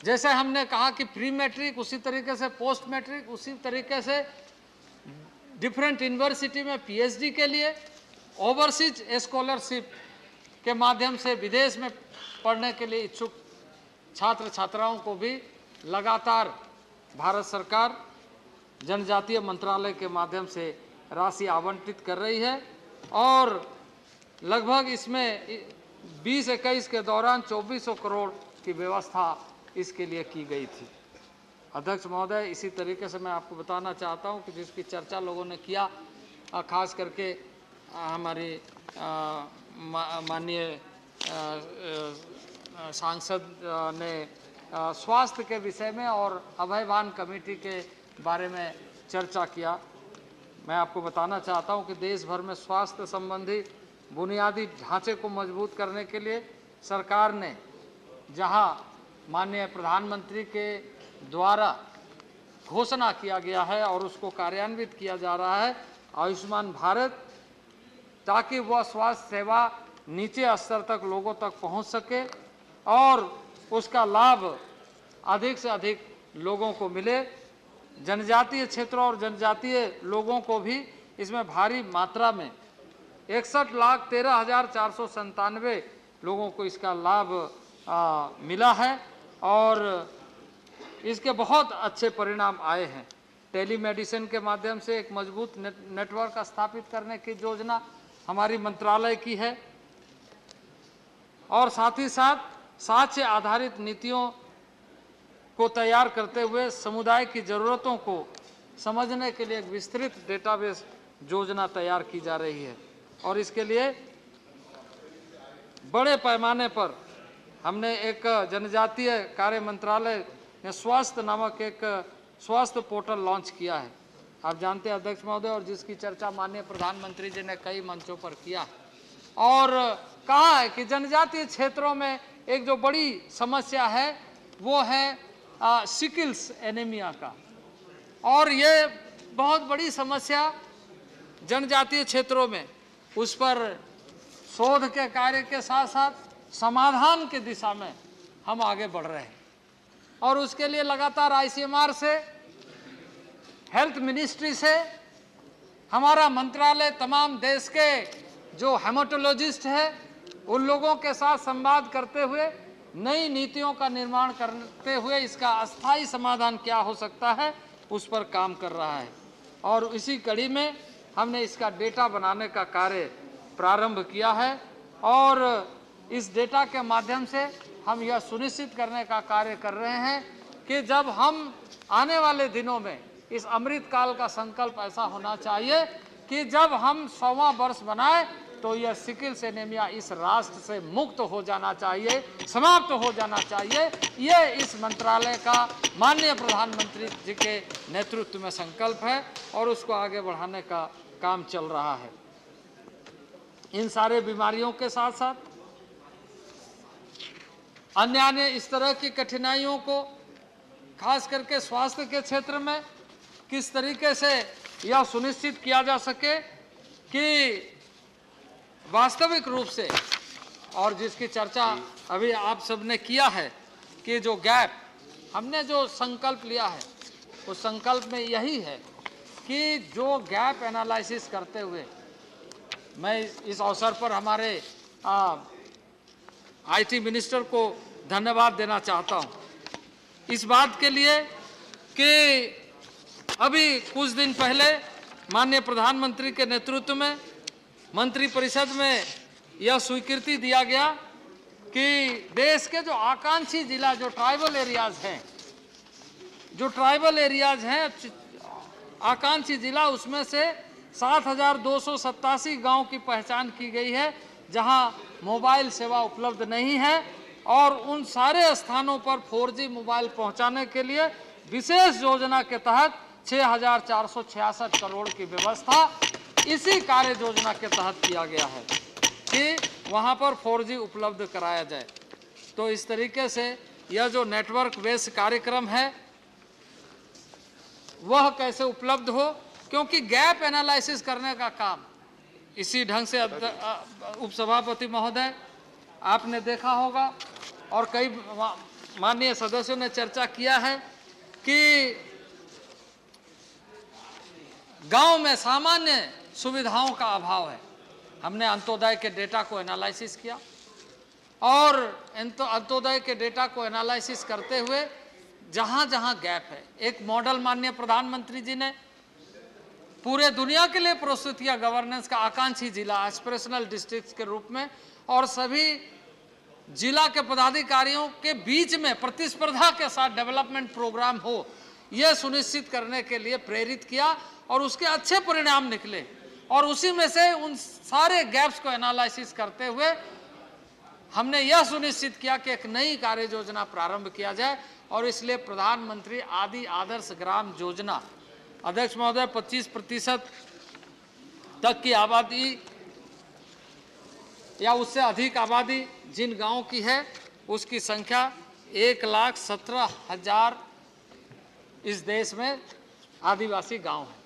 Speaker 1: जैसे हमने कहा कि प्री मैट्रिक, उसी तरीके से पोस्ट मैट्रिक, उसी तरीके से डिफरेंट यूनिवर्सिटी में पीएचडी के लिए, ओवरसीज स्कॉलरशिप के माध्यम से विदेश में पढ़ने के लिए इच्छुक छात्र छात्राओं को भी लगातार भारत सरकार जनजातीय मंत्रालय के माध्यम से राशि आवंटित कर रही है, और लगभग इसमें 20-21 के दौरान 2400 करोड़ की व्यवस्था इसके लिए की गई थी। अध्यक्ष महोदय, इसी तरीके से मैं आपको बताना चाहता हूं कि जिसकी चर्चा लोगों ने किया, खास करके हमारी माननीय सांसद ने स्वास्थ्य के विषय में और अभयवान कमेटी के बारे में चर्चा किया। मैं आपको बताना चाहता हूं कि देश भर में स्वास्थ्य संबंधी बुनियादी ढांचे को मजबूत करने के लिए सरकार ने, जहां माननीय प्रधानमंत्री के द्वारा घोषणा किया गया है और उसको कार्यान्वित किया जा रहा है आयुष्मान भारत, ताकि वह स्वास्थ्य सेवा नीचे स्तर तक लोगों तक पहुंच सके और उसका लाभ अधिक से अधिक लोगों को मिले। जनजातीय क्षेत्रों और जनजातीय लोगों को भी इसमें भारी मात्रा में 61,13,497 लोगों को इसका लाभ मिला है और इसके बहुत अच्छे परिणाम आए हैं। टेलीमेडिसिन के माध्यम से एक मजबूत नेटवर्क स्थापित करने की योजना हमारी मंत्रालय की है, और साथ ही साथ साक्ष्य आधारित नीतियों को तैयार करते हुए समुदाय की ज़रूरतों को समझने के लिए एक विस्तृत डेटाबेस योजना तैयार की जा रही है, और इसके लिए बड़े पैमाने पर हमने एक जनजातीय कार्य मंत्रालय ने स्वास्थ्य नामक एक स्वास्थ्य पोर्टल लॉन्च किया है। आप जानते हैं अध्यक्ष महोदय, और जिसकी चर्चा माननीय प्रधानमंत्री जी ने कई मंचों पर किया और कहा है कि जनजातीय क्षेत्रों में एक जो बड़ी समस्या है वो है सिकल्स एनीमिया का, और ये बहुत बड़ी समस्या जनजातीय क्षेत्रों में, उस पर शोध के कार्य के साथ साथ समाधान की दिशा में हम आगे बढ़ रहे हैं, और उसके लिए लगातार आईसीएमआर से, हेल्थ मिनिस्ट्री से हमारा मंत्रालय तमाम देश के जो हेमाटोलॉजिस्ट है उन लोगों के साथ संवाद करते हुए नई नीतियों का निर्माण करते हुए इसका अस्थायी समाधान क्या हो सकता है उस पर काम कर रहा है, और इसी कड़ी में हमने इसका डेटा बनाने का कार्य प्रारंभ किया है, और इस डेटा के माध्यम से हम यह सुनिश्चित करने का कार्य कर रहे हैं कि जब हम आने वाले दिनों में इस अमृत काल का संकल्प ऐसा होना चाहिए कि जब हम 100वां वर्ष बनाए तो यह सिकल्स एनीमिया इस राष्ट्र से मुक्त हो जाना चाहिए, समाप्त हो जाना चाहिए। ये इस मंत्रालय का माननीय प्रधानमंत्री जी के नेतृत्व में संकल्प है और उसको आगे बढ़ाने का काम चल रहा है। इन सारे बीमारियों के साथ साथ अन्य इस तरह की कठिनाइयों को खास करके स्वास्थ्य के क्षेत्र में किस तरीके से यह सुनिश्चित किया जा सके कि वास्तविक रूप से, और जिसकी चर्चा अभी आप सबने किया है कि जो गैप हमने जो संकल्प लिया है उस संकल्प में यही है कि जो गैप एनालिसिस करते हुए मैं इस अवसर पर हमारे आईटी मिनिस्टर को धन्यवाद देना चाहता हूं इस बात के लिए कि अभी कुछ दिन पहले माननीय प्रधानमंत्री के नेतृत्व में मंत्रिपरिषद में यह स्वीकृति दिया गया कि देश के जो आकांक्षी जिला जो ट्राइबल एरियाज हैं आकांक्षी जिला, उसमें से 7,287 गांव की पहचान की गई है जहां मोबाइल सेवा उपलब्ध नहीं है, और उन सारे स्थानों पर 4G मोबाइल पहुंचाने के लिए विशेष योजना के तहत 6,466 करोड़ की व्यवस्था इसी कार्य योजना के तहत किया गया है कि वहां पर 4G उपलब्ध कराया जाए। तो इस तरीके से यह जो नेटवर्क बेस्ड कार्यक्रम है वह कैसे उपलब्ध हो, क्योंकि गैप एनालिसिस करने का काम इसी ढंग से उपसभापति महोदय आपने देखा होगा और कई माननीय सदस्यों ने चर्चा किया है कि गांव में सामान्य सुविधाओं का अभाव है। हमने अंत्योदय के डेटा को एनालिसिस किया और अंत्योदय के डेटा को एनालिसिस करते हुए जहां जहां गैप है, एक मॉडल माननीय प्रधानमंत्री जी ने पूरे दुनिया के लिए प्रस्तुत किया गवर्नेंस का, आकांक्षी जिला एस्पिरेशनल डिस्ट्रिक्ट के रूप में, और सभी जिला के पदाधिकारियों के बीच में प्रतिस्पर्धा के साथ डेवलपमेंट प्रोग्राम हो, यह सुनिश्चित करने के लिए प्रेरित किया और उसके अच्छे परिणाम निकले। और उसी में से उन सारे गैप्स को एनालिसिस करते हुए हमने यह सुनिश्चित किया कि एक नई कार्य योजना प्रारंभ किया जाए, और इसलिए प्रधानमंत्री आदि आदर्श ग्राम योजना, अध्यक्ष महोदय 25% तक की आबादी या उससे अधिक आबादी जिन गांवों की है उसकी संख्या 1,17,000 इस देश में आदिवासी गांव है।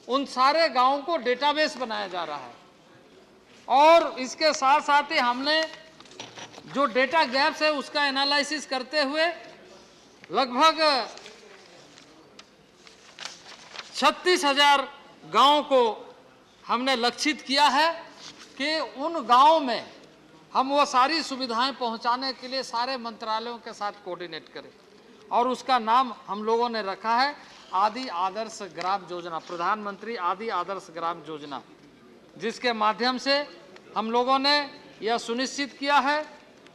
Speaker 1: उन सारे गांवों को डेटाबेस बनाया जा रहा है, और इसके साथ साथ ही हमने जो डेटा गैप्स है उसका एनालिसिस करते हुए लगभग 36,000 गांवों को हमने लक्षित किया है कि उन गांवों में हम वो सारी सुविधाएं पहुंचाने के लिए सारे मंत्रालयों के साथ कोऑर्डिनेट करें, और उसका नाम हम लोगों ने रखा है आदि आदर्श ग्राम योजना, प्रधानमंत्री आदि आदर्श ग्राम योजना, जिसके माध्यम से हम लोगों ने यह सुनिश्चित किया है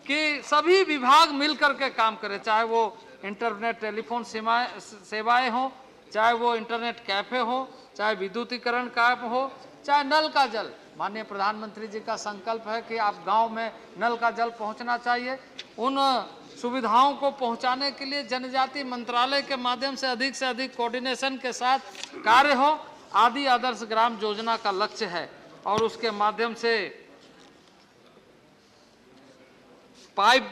Speaker 1: कि सभी विभाग मिलकर के काम करें, चाहे वो इंटरनेट टेलीफोन सेवाएं हो, चाहे वो इंटरनेट कैफे हो, चाहे विद्युतीकरण काम हो, चाहे नल का जल। माननीय प्रधानमंत्री जी का संकल्प है कि आप गांव में नल का जल पहुंचना चाहिए। उन सुविधाओं को पहुंचाने के लिए जनजाति मंत्रालय के माध्यम से अधिक कोऑर्डिनेशन के साथ कार्य हो, आदि आदर्श ग्राम योजना का लक्ष्य है। और उसके माध्यम से पाइप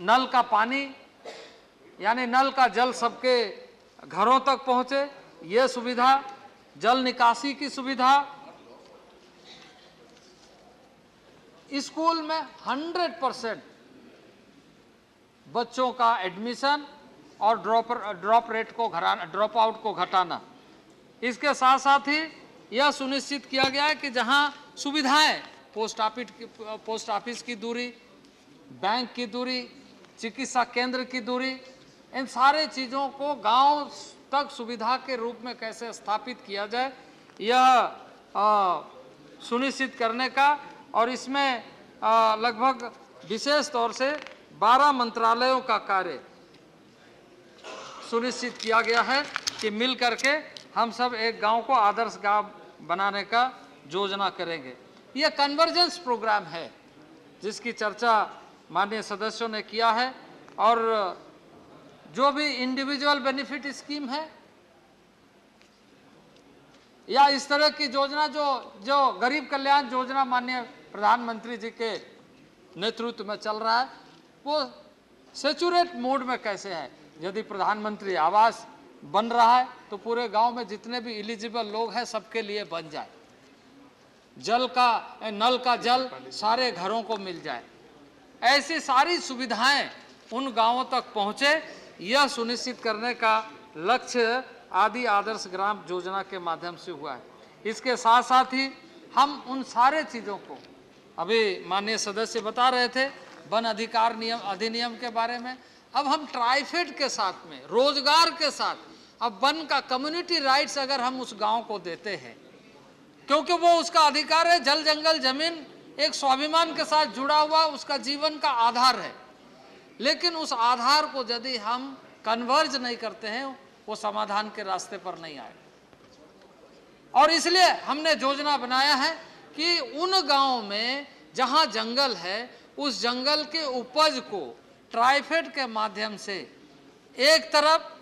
Speaker 1: नल का पानी यानी नल का जल सबके घरों तक पहुंचे, ये सुविधा, जल निकासी की सुविधा, स्कूल में 100% बच्चों का एडमिशन और ड्रॉप आउट को घटाना। इसके साथ साथ ही यह सुनिश्चित किया गया है कि जहां सुविधाएं, पोस्ट ऑफिस की दूरी, बैंक की दूरी, चिकित्सा केंद्र की दूरी, इन सारे चीज़ों को गांव तक सुविधा के रूप में कैसे स्थापित किया जाए, यह सुनिश्चित करने का, और इसमें लगभग विशेष तौर से 12 मंत्रालयों का कार्य सुनिश्चित किया गया है कि मिल करके हम सब एक गांव को आदर्श गांव बनाने का योजना करेंगे। यह कन्वर्जेंस प्रोग्राम है जिसकी चर्चा माननीय सदस्यों ने किया है, और जो भी इंडिविजुअल बेनिफिट स्कीम है या इस तरह की योजना जो गरीब कल्याण योजना माननीय प्रधानमंत्री जी के नेतृत्व में चल रहा है, वो सैचुरेट मोड में कैसे है। यदि प्रधानमंत्री आवास बन रहा है तो पूरे गांव में जितने भी एलिजिबल लोग हैं सबके लिए बन जाए, नल का जल सारे घरों को मिल जाए, ऐसी सारी सुविधाएं उन गांवों तक पहुंचे, यह सुनिश्चित करने का लक्ष्य आदि आदर्श ग्राम योजना के माध्यम से हुआ है। इसके साथ साथ ही हम उन सारे चीज़ों को, अभी माननीय सदस्य बता रहे थे वन अधिकार अधिनियम के बारे में, अब हम ट्राइफेड के साथ में, रोजगार के साथ, अब वन का कम्युनिटी राइट्स अगर हम उस गांव को देते हैं, क्योंकि वो उसका अधिकार है, जल जंगल जमीन एक स्वाभिमान के साथ जुड़ा हुआ उसका जीवन का आधार है, लेकिन उस आधार को यदि हम कन्वर्ज नहीं करते हैं, वो समाधान के रास्ते पर नहीं आएगा। और इसलिए हमने योजना बनाया है कि उन गांवों में जहां जंगल है, उस जंगल के उपज को ट्राइफेड के माध्यम से एक तरफ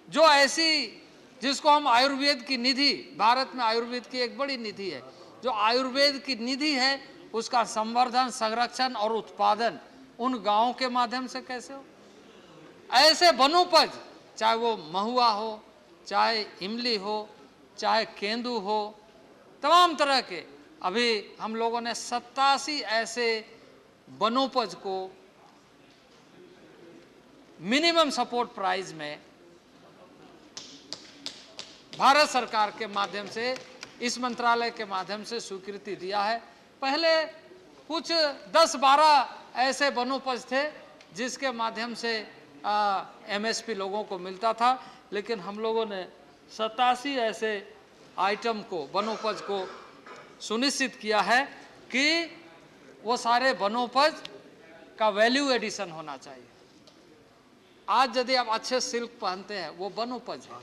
Speaker 1: जो ऐसी, जिसको हम आयुर्वेद की निधि, भारत में आयुर्वेद की एक बड़ी निधि है, जो आयुर्वेद की निधि है, उसका संवर्धन, संरक्षण और उत्पादन उन गांवों के माध्यम से कैसे हो। ऐसे वनोपज, चाहे वो महुआ हो, चाहे इमली हो, चाहे केंदू हो, तमाम तरह के, अभी हम लोगों ने 87 ऐसे वनोपज को मिनिमम सपोर्ट प्राइस में भारत सरकार के माध्यम से, इस मंत्रालय के माध्यम से स्वीकृति दिया है। पहले कुछ 10-12 ऐसे वनोपज थे जिसके माध्यम से एमएसपी लोगों को मिलता था, लेकिन हम लोगों ने 87 ऐसे आइटम को, वनोपज को सुनिश्चित किया है कि वो सारे वनोपज का वैल्यू एडिशन होना चाहिए। आज यदि आप अच्छे सिल्क पहनते हैं, वो वनोपज है।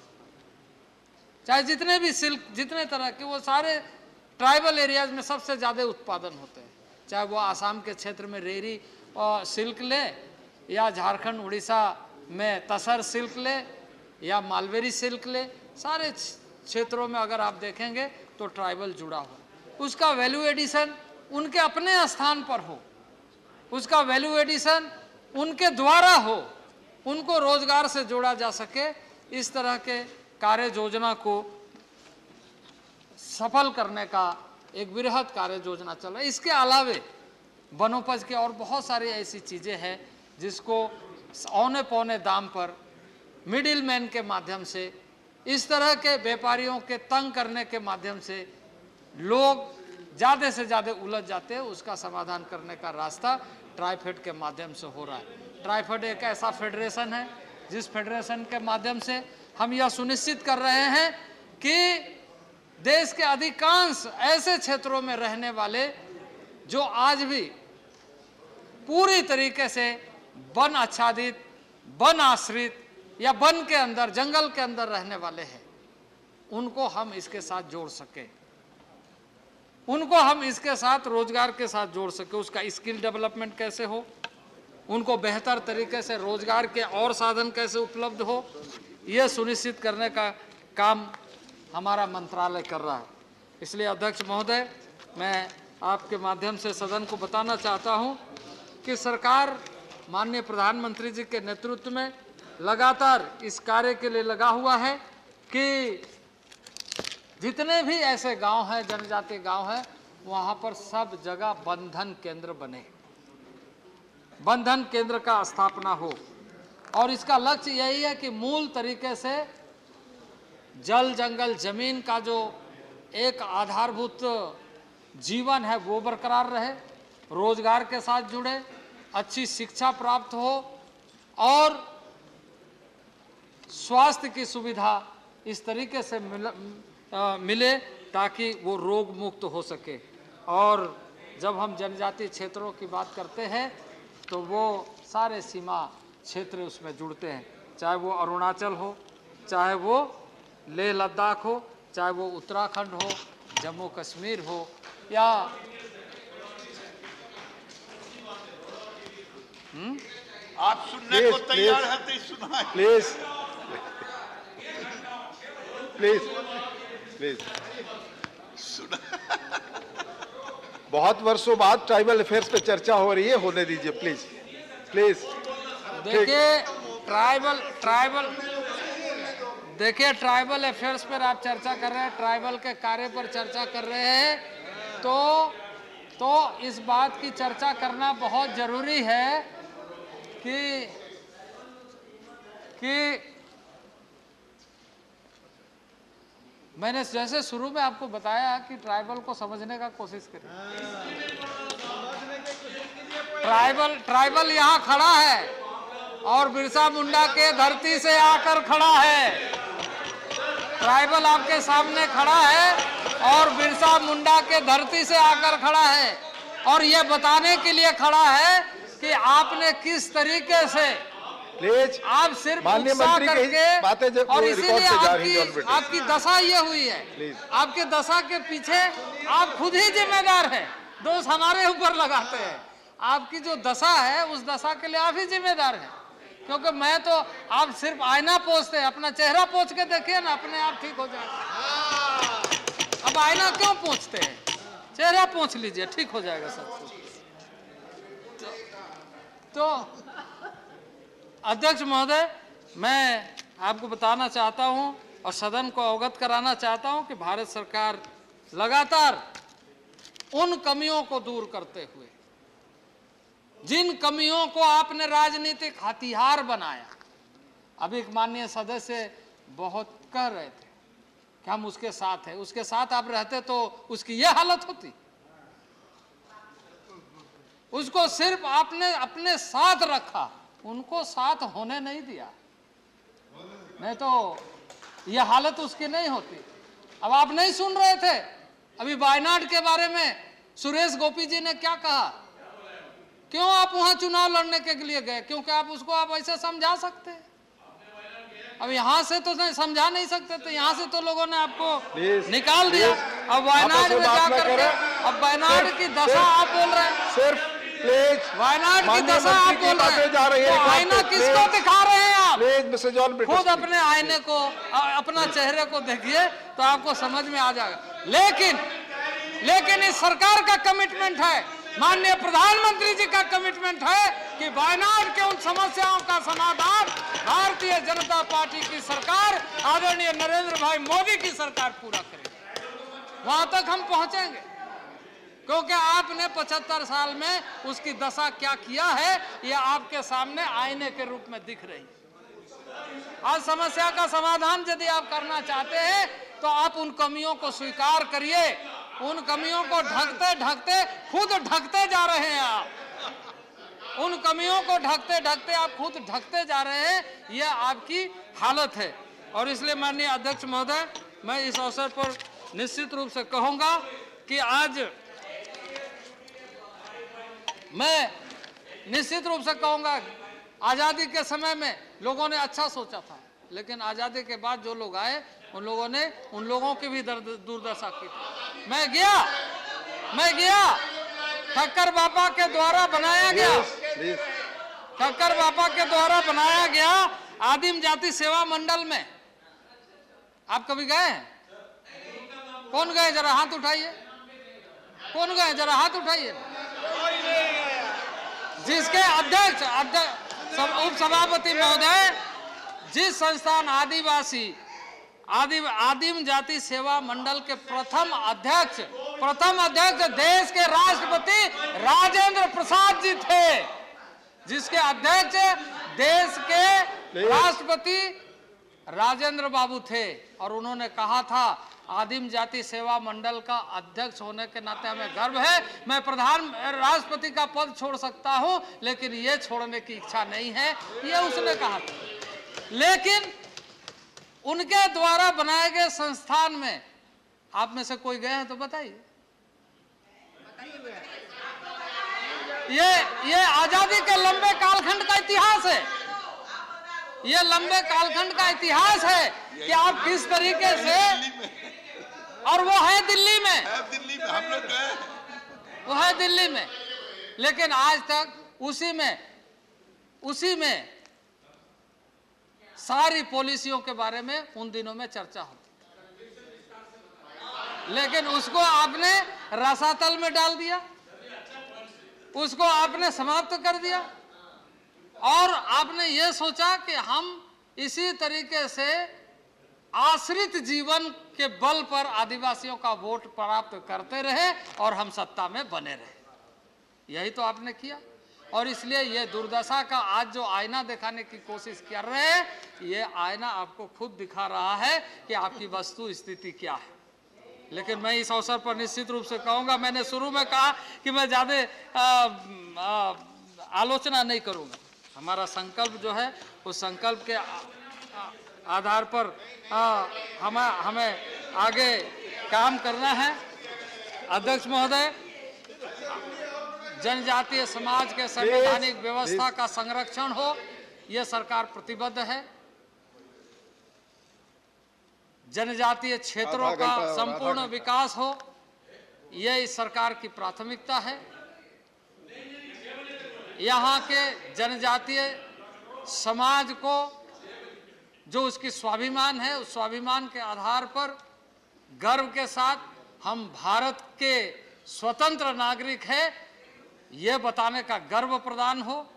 Speaker 1: चाहे जितने भी सिल्क, जितने तरह के, वो सारे ट्राइबल एरियाज में सबसे ज़्यादा उत्पादन होते हैं। चाहे वो आसाम के क्षेत्र में रेरी और सिल्क ले, या झारखंड उड़ीसा में तसर सिल्क ले, या मालवेरी सिल्क ले, सारे क्षेत्रों में अगर आप देखेंगे तो ट्राइबल जुड़ा हो। उसका वैल्यू एडिशन उनके अपने स्थान पर हो, उसका वैल्यू एडिशन उनके द्वारा हो, उनको रोजगार से जोड़ा जा सके। इस तरह के कार्य योजना को सफल करने का एक बृहद कार्य योजना चल रहा है। इसके अलावे वनोपज के और बहुत सारी ऐसी चीज़ें हैं जिसको औने पौने दाम पर मिडिल मैन के माध्यम से, इस तरह के व्यापारियों के तंग करने के माध्यम से लोग ज़्यादा से ज़्यादा उलझ जाते हैं, उसका समाधान करने का रास्ता ट्राइफेड के माध्यम से हो रहा है। ट्राइफेड एक ऐसा फेडरेशन है जिस फेडरेशन के माध्यम से हम यह सुनिश्चित कर रहे हैं कि देश के अधिकांश ऐसे क्षेत्रों में रहने वाले जो आज भी पूरी तरीके से वन आच्छादित, वन आश्रित या वन के अंदर, जंगल के अंदर रहने वाले हैं, उनको हम इसके साथ जोड़ सके, उनको हम इसके साथ रोजगार के साथ जोड़ सके। उसका स्किल डेवलपमेंट कैसे हो, उनको बेहतर तरीके से रोजगार के और साधन कैसे उपलब्ध हो, यह सुनिश्चित करने का काम हमारा मंत्रालय कर रहा है। इसलिए अध्यक्ष महोदय, मैं आपके माध्यम से सदन को बताना चाहता हूं कि सरकार माननीय प्रधानमंत्री जी के नेतृत्व में लगातार इस कार्य के लिए लगा हुआ है कि जितने भी ऐसे गांव हैं, जनजातीय गांव हैं, वहां पर सब जगह बंधन केंद्र बने, बंधन केंद्र का स्थापना हो। और इसका लक्ष्य यही है कि मूल तरीके से जल, जंगल, जमीन का जो एक आधारभूत जीवन है वो बरकरार रहे, रोजगार के साथ जुड़े, अच्छी शिक्षा प्राप्त हो और स्वास्थ्य की सुविधा इस तरीके से मिले ताकि वो रोग मुक्त हो सके। और जब हम जनजातीय क्षेत्रों की बात करते हैं तो वो सारे सीमा क्षेत्र उसमें जुड़ते हैं, चाहे वो अरुणाचल हो, चाहे वो लेह लद्दाख हो, चाहे वो उत्तराखंड हो, जम्मू कश्मीर हो, या
Speaker 3: आप सुनने को तैयार हैं तो सुनाएं।
Speaker 2: Please please please. बहुत वर्षों बाद ट्राइबल अफेयर्स पे चर्चा हो रही है, होने दीजिए प्लीज प्लीज।
Speaker 1: देखिए ट्राइबल अफेयर्स पर आप चर्चा कर रहे हैं, ट्राइबल के कार्य पर चर्चा कर रहे हैं, तो इस बात की चर्चा करना बहुत जरूरी है कि मैंने जैसे शुरू में आपको बताया कि ट्राइबल को समझने का कोशिश करें। ट्राइबल यहाँ खड़ा है और बिरसा मुंडा के धरती से आकर खड़ा है। ट्राइबल आपके सामने खड़ा है और बिरसा मुंडा के धरती से आकर खड़ा है और ये बताने के लिए खड़ा है कि आपने किस तरीके से
Speaker 2: प्लीज।
Speaker 1: आप सिर्फ
Speaker 2: माननीय
Speaker 1: उत्साह
Speaker 2: मंत्री की
Speaker 1: करके
Speaker 2: बातें जब
Speaker 1: और
Speaker 2: रिकॉर्ड
Speaker 1: इसीलिए
Speaker 2: पे जा रही हैं,
Speaker 1: आपकी
Speaker 2: जॉन
Speaker 1: आपकी दशा ये हुई है।
Speaker 2: प्लीज।
Speaker 1: आपके दशा के पीछे आप खुद ही जिम्मेदार हैं, दोष हमारे ऊपर लगाते हैं। आपकी जो दशा है उस दशा के लिए आप ही जिम्मेदार हैं, क्योंकि मैं तो आप सिर्फ आईना पोंछते हैं, अपना चेहरा पोंछ के देखिए ना, अपने आप ठीक हो जाएगा। अब आईना क्यों पोंछते हैं, चेहरा पोंछ लीजिए, ठीक हो जाएगा सब कुछ। तो अध्यक्ष महोदय, मैं आपको बताना चाहता हूं और सदन को अवगत कराना चाहता हूं कि भारत सरकार लगातार उन कमियों को दूर करते हुए, जिन कमियों को आपने राजनीतिक हथियार बनाया, अभी एक माननीय सदस्य बहुत कह रहे थे कि हम उसके साथ हैं, उसके साथ आप रहते तो उसकी यह हालत होती। उसको सिर्फ आपने अपने साथ रखा, उनको साथ होने नहीं दिया, नहीं तो यह हालत उसकी नहीं होती। अब आप नहीं सुन रहे थे अभी वायनाड के बारे में सुरेश गोपी जी ने क्या कहा? क्यों आप वहां चुनाव लड़ने के लिए गए? क्योंकि आप उसको आप ऐसे समझा सकते हैं। अब यहां से तो नहीं समझा नहीं सकते थे, यहां से तो लोगों ने आपको निकाल दिया। अब वायनाड में जा करके अब वायनाड की दशा आप बोल रहे हैं,
Speaker 2: सिर्फ प्लीज,
Speaker 1: वायनाड की दशा आप बोल रहे हैं,
Speaker 2: जा रही है।
Speaker 1: तो आईना किसको दिखा रहे हैं आप?
Speaker 2: प्लीज मिस्टर जॉन ब्रिटिश,
Speaker 1: खुद अपने आईने को, अपना चेहरे को देखिए तो आपको समझ में आ जाएगा। लेकिन इस सरकार का कमिटमेंट है, माननीय प्रधानमंत्री जी का कमिटमेंट है कि वायनाड के उन समस्याओं का समाधान भारतीय जनता पार्टी की सरकार, आदरणीय नरेंद्र भाई मोदी की सरकार पूरा करेगी। वहां तक हम पहुंचेंगे, क्योंकि आपने 75 साल में उसकी दशा क्या किया है यह आपके सामने आईने के रूप में दिख रही है। आज समस्या का समाधान यदि आप करना चाहते हैं तो आप उन कमियों को स्वीकार करिए। उन कमियों को ढकते ढकते खुद ढकते जा रहे हैं आप। उन कमियों को ढकते ढकते आप खुद ढकते जा रहे हैं, यह आपकी हालत है। और इसलिए माननीय अध्यक्ष महोदय, मैं इस अवसर पर निश्चित रूप से कहूंगा कि आज मैं निश्चित रूप से कहूंगा, आजादी के समय में लोगों ने अच्छा सोचा था, लेकिन आजादी के बाद जो लोग आए उन लोगों ने उन लोगों की भी दुर्दशा की थी। मैं गया ठक्कर बापा के द्वारा बनाया गया, ठक्कर बापा के द्वारा बनाया गया आदिम जाति सेवा मंडल में। आप कभी गए हैं? कौन गए? जरा हाथ उठाइए। कौन गए? जरा हाथ उठाइए। जिसके अध्यक्ष उप सभापति महोदय, जिस संस्थान आदिम जाति सेवा मंडल के प्रथम अध्यक्ष देश के राष्ट्रपति राजेंद्र प्रसाद जी थे, जिसके अध्यक्ष देश के राष्ट्रपति राजेंद्र बाबू थे। और उन्होंने कहा था, आदिम जाति सेवा मंडल का अध्यक्ष होने के नाते हमें गर्व है, मैं राष्ट्रपति का पद छोड़ सकता हूं, लेकिन ये छोड़ने की इच्छा नहीं है, ये उसने कहा था। लेकिन उनके द्वारा बनाए गए संस्थान में आप में से कोई गए हैं तो बताइए। ये आजादी के लंबे कालखंड का इतिहास है, ये लंबे कालखंड का इतिहास है कि आप किस तरीके से, और वो है दिल्ली में,
Speaker 3: हम लोग गए,
Speaker 1: वो है दिल्ली में, लेकिन आज तक उसी में सारी पॉलिसियों के बारे में उन दिनों में चर्चा होती, लेकिन उसको आपने रसातल में डाल दिया, उसको आपने समाप्त कर दिया, और आपने ये सोचा कि हम इसी तरीके से आश्रित जीवन के बल पर आदिवासियों का वोट प्राप्त करते रहे और हम सत्ता में बने रहे। यही तो आपने किया। और इसलिए ये दुर्दशा का आज जो आईना दिखाने की कोशिश कर रहे हैं, ये आईना आपको खुद दिखा रहा है कि आपकी वस्तु स्थिति क्या है। लेकिन मैं इस अवसर पर निश्चित रूप से कहूँगा, मैंने शुरू में कहा कि मैं ज़्यादा आलोचना नहीं करूँगा। हमारा संकल्प जो है उस संकल्प के आधार पर हमें आगे काम करना है। अध्यक्ष महोदय, जनजातीय समाज के संवैधानिक व्यवस्था का संरक्षण हो, ये सरकार प्रतिबद्ध है। जनजातीय क्षेत्रों
Speaker 2: आधा
Speaker 1: का
Speaker 2: घंटा और आधा
Speaker 1: संपूर्ण
Speaker 2: घंटा।
Speaker 1: विकास हो, यह इस सरकार की प्राथमिकता है। यहाँ के जनजातीय समाज को जो उसकी स्वाभिमान है, उस स्वाभिमान के आधार पर गर्व के साथ हम भारत के स्वतंत्र नागरिक हैं, यह बताने का गर्व प्रदान हो,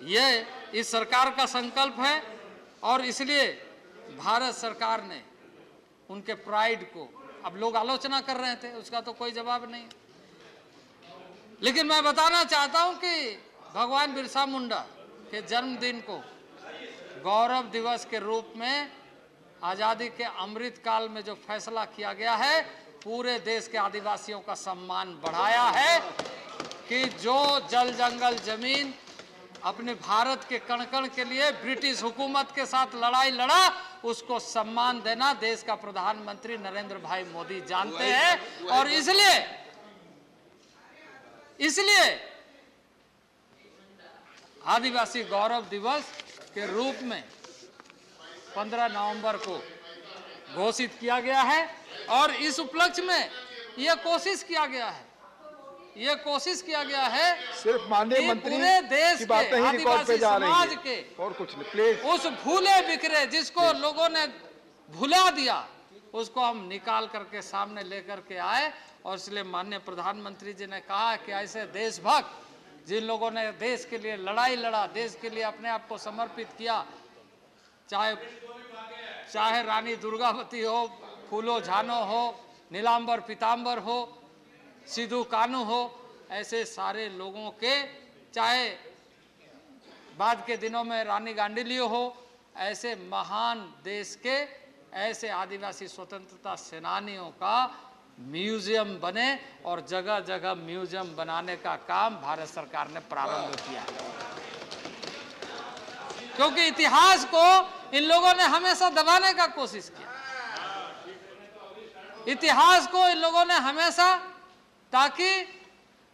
Speaker 1: यह इस सरकार का संकल्प है। और इसलिए भारत सरकार ने उनके प्राइड को, अब लोग आलोचना कर रहे थे, उसका तो कोई जवाब नहीं, लेकिन मैं बताना चाहता हूं कि भगवान बिरसा मुंडा के जन्मदिन को गौरव दिवस के रूप में आज़ादी के अमृत काल में जो फैसला किया गया है, पूरे देश के आदिवासियों का सम्मान बढ़ाया है कि जो जल जंगल जमीन अपने भारत के कण कण के लिए ब्रिटिश हुकूमत के साथ लड़ाई लड़ा, उसको सम्मान देना देश का प्रधानमंत्री नरेंद्र भाई मोदी जानते हैं। और इसलिए आदिवासी गौरव दिवस के रूप में 15 नवंबर को घोषित किया गया है। और इस उपलक्ष्य में यह कोशिश किया गया है,
Speaker 2: सिर्फ माननीय
Speaker 1: कि
Speaker 2: मंत्री
Speaker 1: पूरे देश
Speaker 2: की
Speaker 1: के
Speaker 2: बातें ही रिकॉर्ड
Speaker 1: आदिवासी
Speaker 2: पे जा रही
Speaker 1: समाज
Speaker 2: हैं।
Speaker 1: के
Speaker 2: और कुछ नहीं, प्लीज।
Speaker 1: उस भूले बिखरे जिसको लोगों ने भुला दिया, उसको हम निकाल करके सामने लेकर के आए। और इसलिए माननीय प्रधानमंत्री जी ने कहा कि ऐसे देशभक्त जिन लोगों ने देश के लिए लड़ाई लड़ा, देश के लिए अपने आप को समर्पित किया, चाहे रानी दुर्गावती हो, फूलो झानो हो, नीलांबर पीतांबर हो, सिद्धू कानू हो, ऐसे सारे लोगों के, चाहे बाद के दिनों में रानी गांडीलियो हो, ऐसे महान देश के ऐसे आदिवासी स्वतंत्रता सेनानियों का म्यूजियम बने। और जगह जगह म्यूजियम बनाने का काम भारत सरकार ने प्रारंभ किया है, क्योंकि इतिहास को इन लोगों ने हमेशा दबाने का कोशिश किया। इतिहास को इन लोगों ने हमेशा, ताकि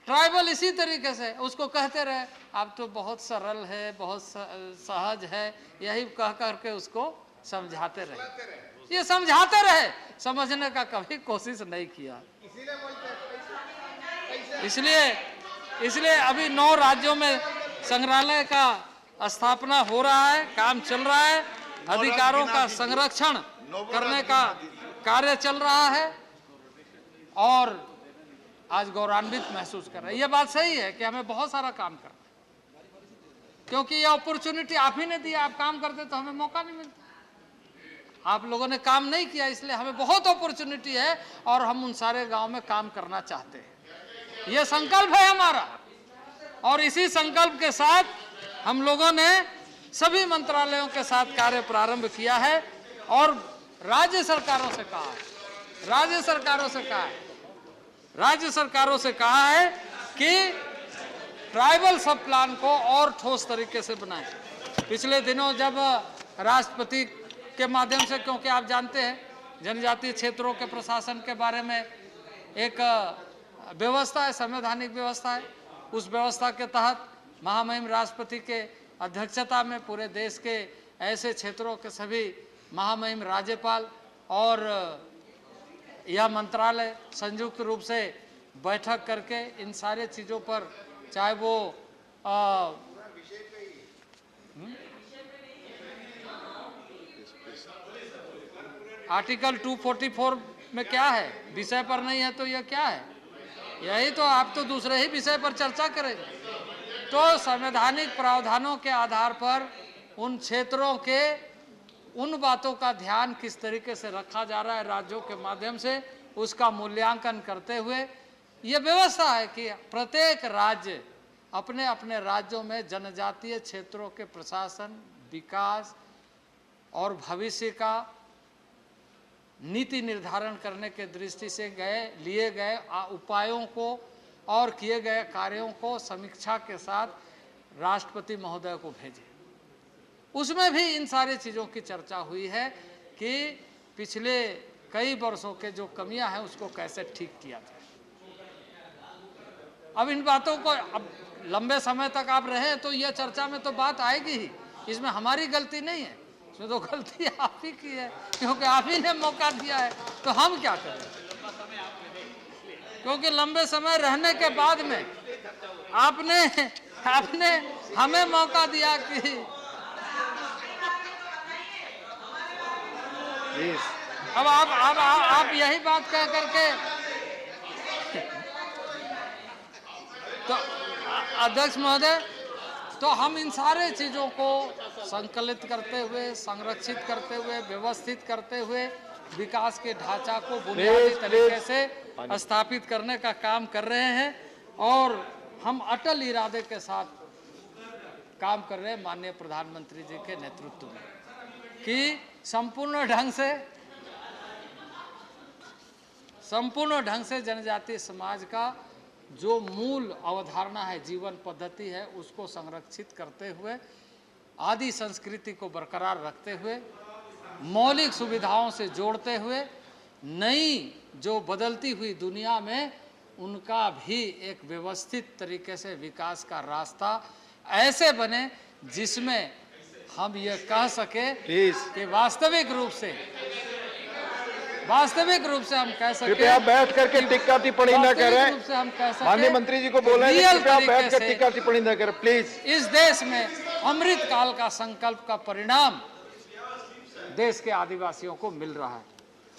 Speaker 1: ट्राइबल इसी तरीके से उसको कहते रहे, अब तो बहुत सरल है, बहुत सहज है, यही कह करके उसको समझाते रहे। ये समझाते रहे, समझने का कभी कोशिश नहीं किया। इसलिए अभी 9 राज्यों में संग्रहालय का स्थापना हो रहा है, काम चल रहा है, अधिकारों का संरक्षण करने का कार्य चल रहा है। और आज गौरवान्वित महसूस कर रहे हैं। ये बात सही है कि हमें बहुत सारा काम करना है, क्योंकि ये अपॉर्चुनिटी आप ही ने दी। आप काम करते तो हमें मौका नहीं मिलता। आप लोगों ने काम नहीं किया, इसलिए हमें बहुत अपॉर्चुनिटी है और हम उन सारे गांव में काम करना चाहते हैं। ये संकल्प है हमारा, और इसी संकल्प के साथ हम लोगों ने सभी मंत्रालयों के साथ कार्य प्रारंभ किया है। और राज्य सरकारों से कहा है कि ट्राइबल सब प्लान को और ठोस तरीके से बनाएं। पिछले दिनों जब राष्ट्रपति के माध्यम से, क्योंकि आप जानते हैं जनजातीय क्षेत्रों के प्रशासन के बारे में एक व्यवस्था है, संवैधानिक व्यवस्था है, उस व्यवस्था के तहत महामहिम राष्ट्रपति के अध्यक्षता में पूरे देश के ऐसे क्षेत्रों के सभी महामहिम राज्यपाल और यह मंत्रालय संयुक्त रूप से बैठक करके इन सारे चीज़ों पर, चाहे वो आर्टिकल 244 में क्या है, विषय पर नहीं है तो यह क्या है, यही तो आप तो दूसरे ही विषय पर चर्चा करेंगे। तो संवैधानिक प्रावधानों के आधार पर उन क्षेत्रों के उन बातों का ध्यान किस तरीके से रखा जा रहा है राज्यों के माध्यम से, उसका मूल्यांकन करते हुए ये व्यवस्था है कि प्रत्येक राज्य अपने अपने राज्यों में जनजातीय क्षेत्रों के प्रशासन, विकास और भविष्य का नीति निर्धारण करने के दृष्टि से लिए गए उपायों को और किए गए कार्यों को समीक्षा के साथ राष्ट्रपति महोदय को भेजे। उसमें भी इन सारी चीज़ों की चर्चा हुई है कि पिछले कई वर्षों के जो कमियां हैं उसको कैसे ठीक किया जाए। अब इन बातों को, अब लंबे समय तक आप रहे तो यह चर्चा में तो बात आएगी ही, इसमें हमारी गलती नहीं है, इसमें तो गलती आप ही की है, क्योंकि आप ही ने मौका दिया है। तो हम क्या करें, क्योंकि लंबे समय रहने के बाद में आपने हमें मौका दिया कि
Speaker 2: प्लीज
Speaker 1: अब आप यही बात कह करके तो अध्यक्ष महोदय, तो हम इन सारे चीज़ों को संकलित करते हुए, संरक्षित करते हुए, व्यवस्थित करते हुए विकास के ढांचा को बुनियादी तरीके से स्थापित करने का काम कर रहे हैं और हम अटल इरादे के साथ काम कर रहे हैं माननीय प्रधानमंत्री जी के नेतृत्व में कि संपूर्ण ढंग से जनजातीय समाज का जो मूल अवधारणा है, जीवन पद्धति है, उसको संरक्षित करते हुए, आदि संस्कृति को बरकरार रखते हुए, मौलिक सुविधाओं से जोड़ते हुए, नई जो बदलती हुई दुनिया में उनका भी एक व्यवस्थित तरीके से विकास का रास्ता ऐसे बने जिसमें हम ये कह सके कि वास्तविक रूप से हम कह सके।
Speaker 2: कृपया बैठ करके टिक्का टिप्पणी न करें।
Speaker 1: रूप से हम कह सके,
Speaker 2: माननीय मंत्री जी को बोले कृपया बैठ कर टिक्का टिप्पणी न करें प्लीज।
Speaker 1: इस देश में अमृत काल का संकल्प का परिणाम देश के आदिवासियों को मिल रहा है।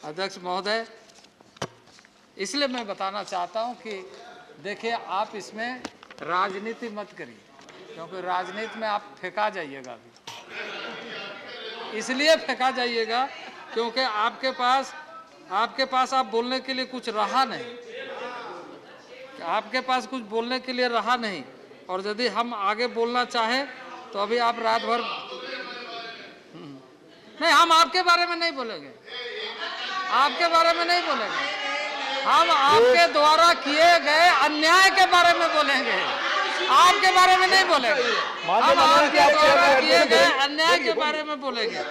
Speaker 1: अध्यक्ष महोदय, इसलिए मैं बताना चाहता हूं कि देखिए, आप इसमें राजनीति मत करिए, क्योंकि राजनीति में आप फेंका जाइएगा अभी। इसलिए फेंका जाइएगा क्योंकि आपके पास आप बोलने के लिए कुछ रहा नहीं, आपके पास कुछ बोलने के लिए रहा नहीं। और यदि हम आगे बोलना चाहें तो अभी आप रात भर नहीं, हम आपके बारे में नहीं बोलेंगे, आपके बारे में नहीं बोलेंगे, हम आपके द्वारा किए गए अन्याय के बारे में बोलेंगे, आपके बारे में नहीं बोलेंगे। हम आपके द्वारा किए गए अन्याय के बारे में बोलेंगे।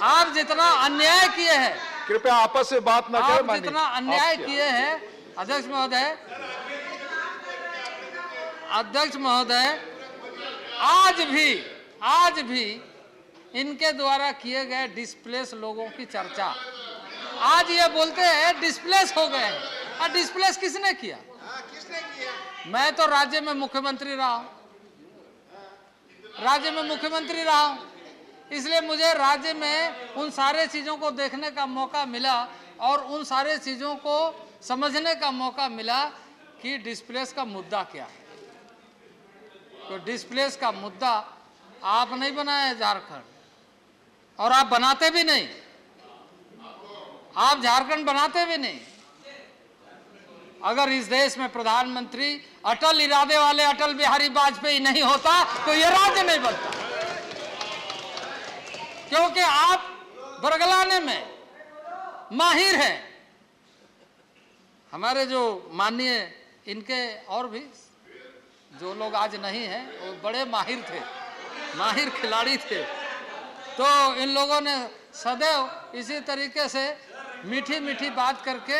Speaker 1: आप जितना अन्याय किए हैं,
Speaker 2: कृपया आपस में बात न करें।
Speaker 1: आप जितना अन्याय किए हैं अध्यक्ष महोदय, आज भी इनके द्वारा किए गए डिस्प्लेस लोगों की चर्चा, आज ये बोलते हैं डिस्प्लेस हो गए। और डिस्प्लेस किसने किया? मैं तो राज्य में मुख्यमंत्री रहा हूं, इसलिए मुझे राज्य में उन सारे चीजों को देखने का मौका मिला और उन सारे चीजों को समझने का मौका मिला कि डिस्प्लेस का मुद्दा क्या है। तो डिस्प्लेस का मुद्दा आप नहीं बनाए झारखंड, और आप बनाते भी नहीं, आप झारखंड बनाते भी नहीं। अगर इस देश में प्रधानमंत्री अटल इरादे वाले अटल बिहारी वाजपेयी नहीं होता तो ये राज्य नहीं बनता, क्योंकि आप बरगलाने में माहिर हैं। हमारे जो माननीय इनके और भी जो लोग आज नहीं हैं, वो बड़े माहिर खिलाड़ी थे। तो इन लोगों ने सदैव इसी तरीके से मीठी बात करके,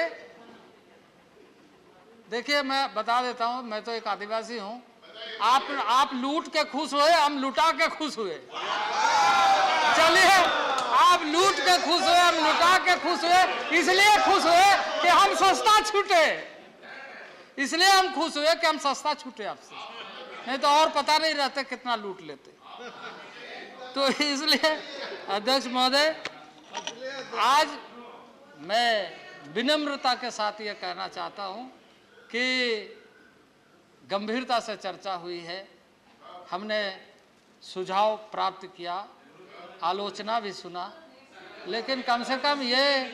Speaker 1: देखिए मैं बता देता हूं, मैं तो एक आदिवासी हूं। आप लूट के खुश हुए, हम लुटा के खुश हुए। चलिए, आप लूट के खुश हुए, हम लुटा के खुश हुए। इसलिए खुश हुए कि हम सस्ता छूटे, इसलिए हम खुश हुए कि हम सस्ता छूटे आपसे, नहीं तो और पता नहीं रहते कितना लूट लेते। तो इसलिए अध्यक्ष महोदय, आज मैं विनम्रता के साथ ये कहना चाहता हूं कि गंभीरता से चर्चा हुई है, हमने सुझाव प्राप्त किया, आलोचना भी सुना, लेकिन कम से कम ये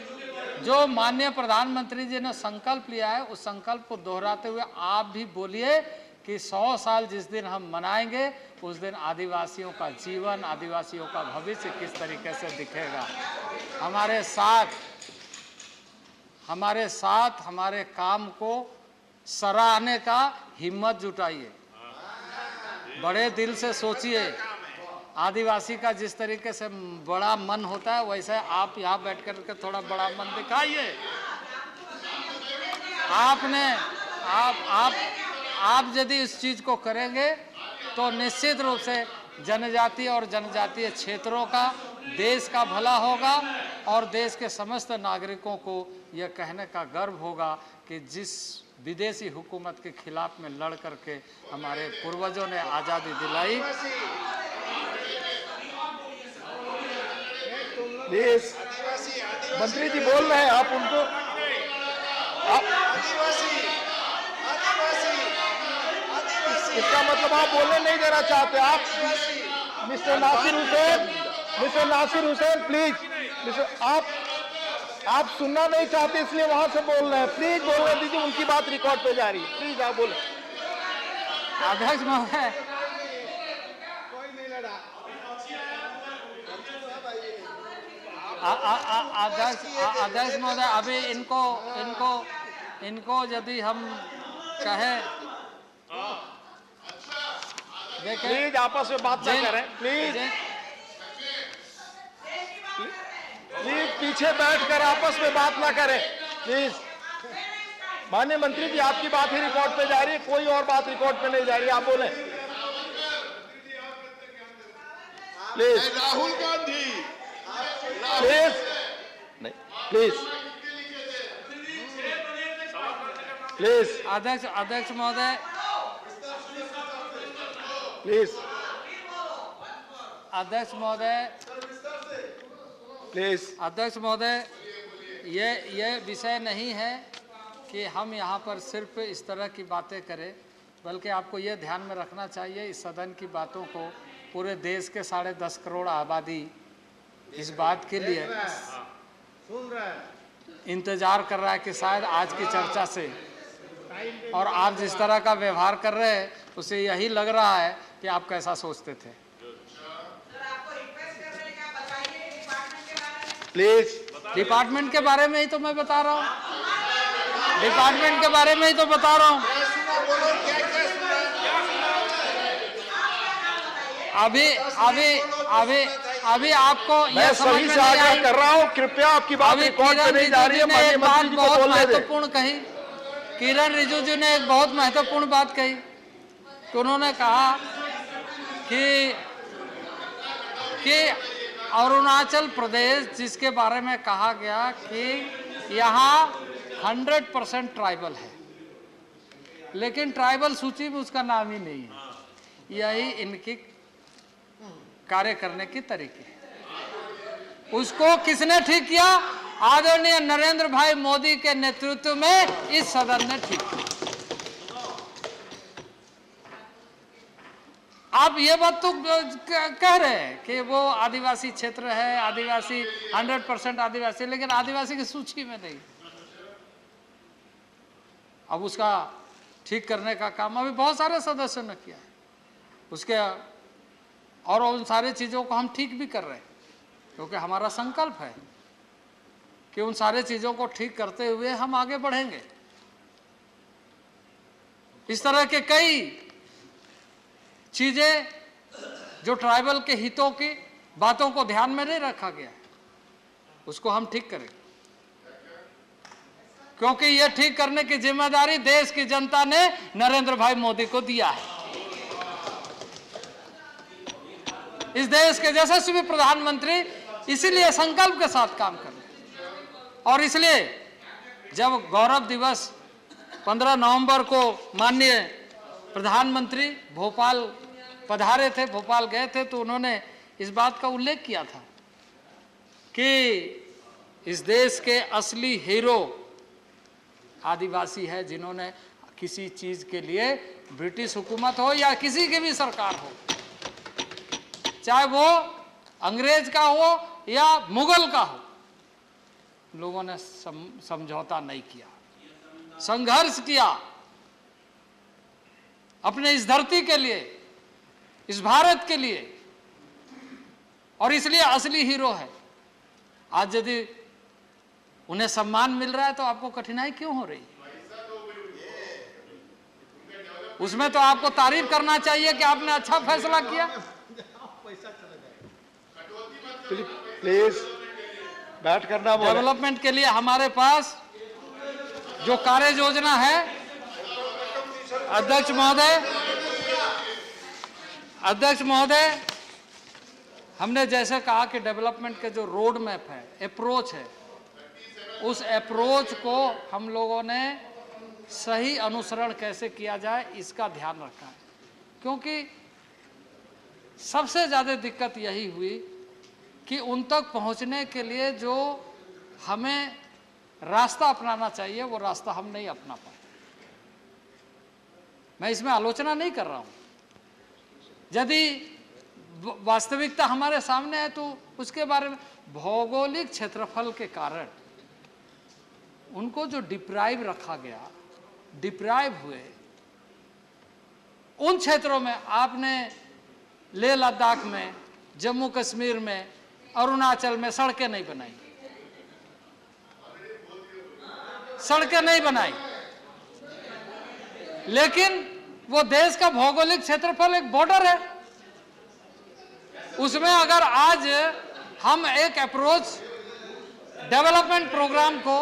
Speaker 1: जो माननीय प्रधानमंत्री जी ने संकल्प लिया है, उस संकल्प को दोहराते हुए आप भी बोलिए कि 100 साल जिस दिन हम मनाएंगे, उस दिन आदिवासियों का जीवन, आदिवासियों का भविष्य किस तरीके से दिखेगा। हमारे साथ हमारे काम को सराहने का हिम्मत जुटाइए, बड़े दिल से सोचिए। आदिवासी का जिस तरीके से बड़ा मन होता है, वैसे आप यहाँ बैठ कर के थोड़ा बड़ा मन दिखाइए। आप यदि इस चीज को करेंगे तो निश्चित रूप से जनजाति और जनजातीय क्षेत्रों का, देश का भला होगा और देश के समस्त नागरिकों को यह कहने का गर्व होगा कि जिस विदेशी हुकूमत के खिलाफ में लड़ करके हमारे पूर्वजों ने आज़ादी दिलाई।
Speaker 2: प्लीज मंत्री जी बोल रहे हैं, आप उनको इसका मतलब आप बोलने नहीं देना चाहते। आप मिस्टर नासिर हुसैन प्लीज, आप सुनना नहीं चाहते इसलिए वहां से बोल रहे हैं। प्लीज बोलने दीजिए, उनकी बात रिकॉर्ड पे जा रही है। प्लीज आप बोले।
Speaker 1: अध्यक्ष महोदय, अध्यक्ष महोदय, अभी इनको यदि हम कहें,
Speaker 2: प्लीज आपस में बात ना करें। प्लीज पीछे बैठकर आपस में बात ना करें प्लीज। माननीय मंत्री जी, आपकी बात ही रिकॉर्ड पे जा रही है, कोई और बात रिकॉर्ड पे नहीं जा रही है। आप बोले प्लीज।
Speaker 3: राहुल गांधी
Speaker 2: प्लीज नहीं, प्लीज प्लीज
Speaker 1: अध्यक्ष महोदय,
Speaker 2: प्लीज
Speaker 1: अध्यक्ष महोदय,
Speaker 2: प्लीज
Speaker 1: अध्यक्ष महोदय, ये विषय नहीं है कि हम यहाँ पर सिर्फ इस तरह की बातें करें, बल्कि आपको ये ध्यान में रखना चाहिए इस सदन की बातों को पूरे देश के 10.5 करोड़ आबादी इस बात के लिए इंतजार कर रहा है कि शायद आज की चर्चा से और आप जिस तरह का व्यवहार कर रहे हैं उसे यही लग रहा है कि आप कैसा सोचते थे।
Speaker 2: प्लीज
Speaker 1: डिपार्टमेंट के बारे में ही तो मैं बता रहा हूँ, डिपार्टमेंट के बारे में ही तो बता रहा हूँ। अभी आपको यह समझ में नहीं आई।
Speaker 2: कर रहा हूँ, कृपया आपकी बात रिकॉर्ड पे नहीं जा रही है।
Speaker 1: एक बात बहुत महत्वपूर्ण कही, किरण रिजिजू ने एक बहुत महत्वपूर्ण बात कही कि उन्होंने कहा कि अरुणाचल प्रदेश, जिसके बारे में कहा गया कि यहाँ 100% ट्राइबल है, लेकिन ट्राइबल सूची में उसका नाम ही नहीं है। यही इनकी कार्य करने की तरीके है। उसको किसने ठीक किया? आदरणीय नरेंद्र भाई मोदी के नेतृत्व में इस सदन ने ठीक किया। आप ये बात तो कह रहे हैं कि वो आदिवासी क्षेत्र है, आदिवासी 100% आदिवासी, लेकिन आदिवासी की सूची में नहीं। अब उसका ठीक करने का काम अभी बहुत सारे सदस्यों ने किया है उसके, और उन सारी चीज़ों को हम ठीक भी कर रहे हैं, क्योंकि हमारा संकल्प है कि उन सारे चीज़ों को ठीक करते हुए हम आगे बढ़ेंगे। इस तरह के कई चीज़ें जो ट्राइबल के हितों की बातों को ध्यान में नहीं रखा गया है, उसको हम ठीक करेंगे, क्योंकि यह ठीक करने की जिम्मेदारी देश की जनता ने नरेंद्र भाई मोदी को दिया है। इस देश के यशस्वी प्रधानमंत्री इसीलिए संकल्प के साथ काम कर रहे हैं, और इसलिए जब गौरव दिवस 15 नवंबर को माननीय प्रधानमंत्री भोपाल पधारे थे, भोपाल गए थे, तो उन्होंने इस बात का उल्लेख किया था कि इस देश के असली हीरो आदिवासी है, जिन्होंने किसी चीज़ के लिए ब्रिटिश हुकूमत हो या किसी की भी सरकार हो, चाहे वो अंग्रेज का हो या मुगल का हो, लोगों ने समझौता नहीं किया, संघर्ष किया अपने इस धरती के लिए, इस भारत के लिए, और इसलिए असली हीरो है। आज यदि उन्हें सम्मान मिल रहा है तो आपको कठिनाई क्यों हो रही? उसमें तो आपको तारीफ करना चाहिए कि आपने अच्छा फैसला किया।
Speaker 2: प्लीज बैठ करना।
Speaker 1: डेवलपमेंट के लिए हमारे पास जो कार्य योजना है, अध्यक्ष महोदय, अध्यक्ष महोदय, हमने जैसे कहा कि डेवलपमेंट के जो रोड मैप है, अप्रोच है, उस अप्रोच को हम लोगों ने सही अनुसरण कैसे किया जाए इसका ध्यान रखा है। क्योंकि सबसे ज़्यादा दिक्कत यही हुई कि उन तक पहुंचने के लिए जो हमें रास्ता अपनाना चाहिए वो रास्ता हम नहीं अपना पाए। मैं इसमें आलोचना नहीं कर रहा हूं। यदि वास्तविकता हमारे सामने है तो उसके बारे में भौगोलिक क्षेत्रफल के कारण उनको जो डिप्राइव रखा गया, डिप्राइव हुए उन क्षेत्रों में आपने लेह लद्दाख में, जम्मू कश्मीर में, अरुणाचल में सड़कें नहीं बनाई, सड़कें नहीं बनाई। लेकिन वो देश का भौगोलिक क्षेत्रफल एक बॉर्डर है, उसमें अगर आज हम एक अप्रोच डेवलपमेंट प्रोग्राम को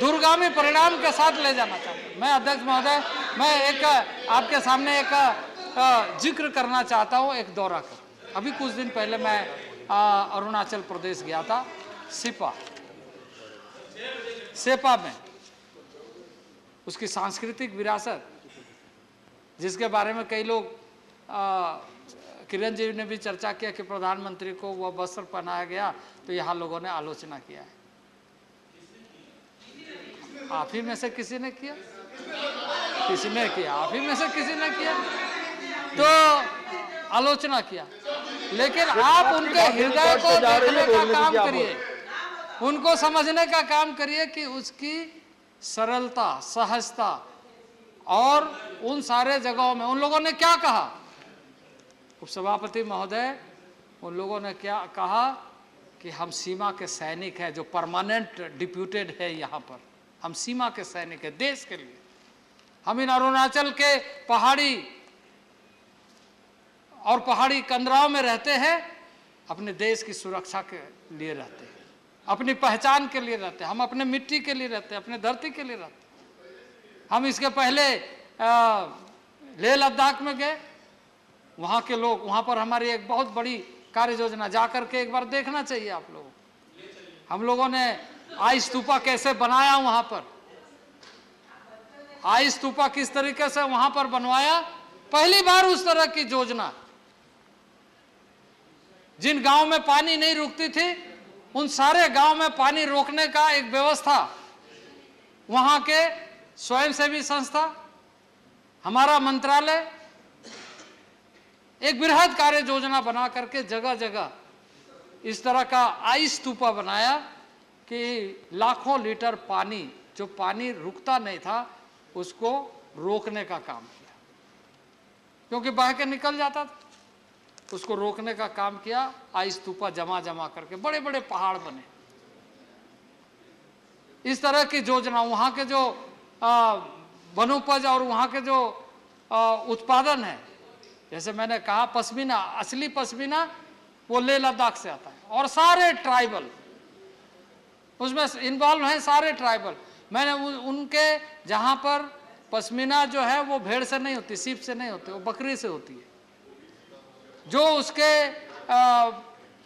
Speaker 1: दूरगामी परिणाम के साथ ले जाना चाहते हैं। मैं अध्यक्ष महोदय, मैं एक आपके सामने एक जिक्र करना चाहता हूं एक दौरा का। अभी कुछ दिन पहले मैं अरुणाचल प्रदेश गया था, सेपा में उसकी सांस्कृतिक विरासत, जिसके बारे में कई लोग, किरण जी ने भी चर्चा किया कि प्रधानमंत्री को वह वस्त्र पहनाया गया तो यहाँ लोगों ने आलोचना किया है। आप ही में से किसी ने किया, किसी ने किया, आप ही में से किसी ने किया तो आलोचना किया। लेकिन आप उनके हृदय को देखने का काम करिए, उनको समझने का काम करिए कि उसकी सरलता, सहजता और उन सारे जगहों में उन लोगों ने क्या कहा। उपसभापति महोदय, उन लोगों ने क्या कहा कि हम सीमा के सैनिक हैं, जो परमानेंट डिप्यूटेड है यहाँ पर, हम सीमा के सैनिक हैं देश के लिए। हम इन अरुणाचल के पहाड़ी और पहाड़ी कंदराओं में रहते हैं, अपने देश की सुरक्षा के लिए रहते हैं, अपनी पहचान के लिए रहते हैं, हम अपने मिट्टी के लिए रहते हैं, अपने धरती के लिए रहते हैं। हम इसके पहले लेह लद्दाख में गए, वहाँ के लोग, वहाँ पर हमारी एक बहुत बड़ी कार्य योजना, जाकर के एक बार देखना चाहिए आप लोगों को। हम लोगों ने आई स्तूपा कैसे बनाया, वहाँ पर आई स्तूपा किस तरीके से वहाँ पर बनवाया, पहली बार उस तरह की योजना। जिन गांव में पानी नहीं रुकती थी उन सारे गांव में पानी रोकने का एक व्यवस्था, वहां के स्वयंसेवी संस्था, हमारा मंत्रालय एक बृहद कार्य योजना बना करके जगह जगह इस तरह का आई स्तूपा बनाया कि लाखों लीटर पानी, जो पानी रुकता नहीं था, उसको रोकने का काम किया, क्योंकि बह के निकल जाता था, उसको रोकने का काम किया। आई स्तूपा जमा जमा करके बड़े बड़े पहाड़ बने। इस तरह की योजना, वहाँ के जो वनोपज और वहाँ के जो उत्पादन है, जैसे मैंने कहा पश्मीना, असली पश्मीना वो लेह लद्दाख से आता है, और सारे ट्राइबल उसमें इन्वॉल्व हैं, सारे ट्राइबल। मैंने उनके जहाँ पर पश्मीना जो है वो भेड़ से नहीं होती, सीप से नहीं होती, वो बकरी से होती है। जो उसके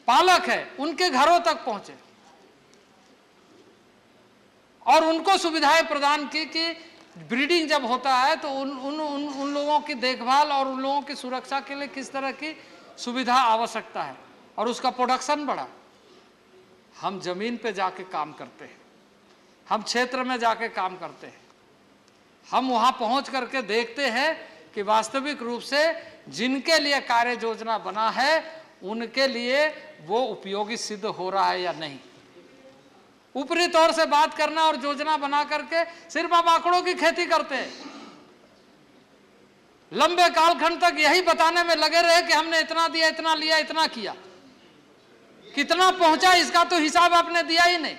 Speaker 1: पालक है उनके घरों तक पहुंचे और उनको सुविधाएं प्रदान की कि ब्रीडिंग जब होता है तो उन लोगों की देखभाल और उन लोगों की सुरक्षा के लिए किस तरह की सुविधा आवश्यकता है, और उसका प्रोडक्शन बढ़ा। हम जमीन पे जाके काम करते हैं, हम क्षेत्र में जाके काम करते हैं, हम वहां पहुंच करके देखते हैं कि वास्तविक रूप से जिनके लिए कार्य योजना बना है उनके लिए वो उपयोगी सिद्ध हो रहा है या नहीं। ऊपरी तौर से बात करना और योजना बना करके सिर्फ आप आंकड़ों की खेती करते हैं, लंबे कालखंड तक यही बताने में लगे रहे कि हमने इतना दिया, इतना लिया, इतना किया, कितना पहुंचा इसका तो हिसाब आपने दिया ही नहीं।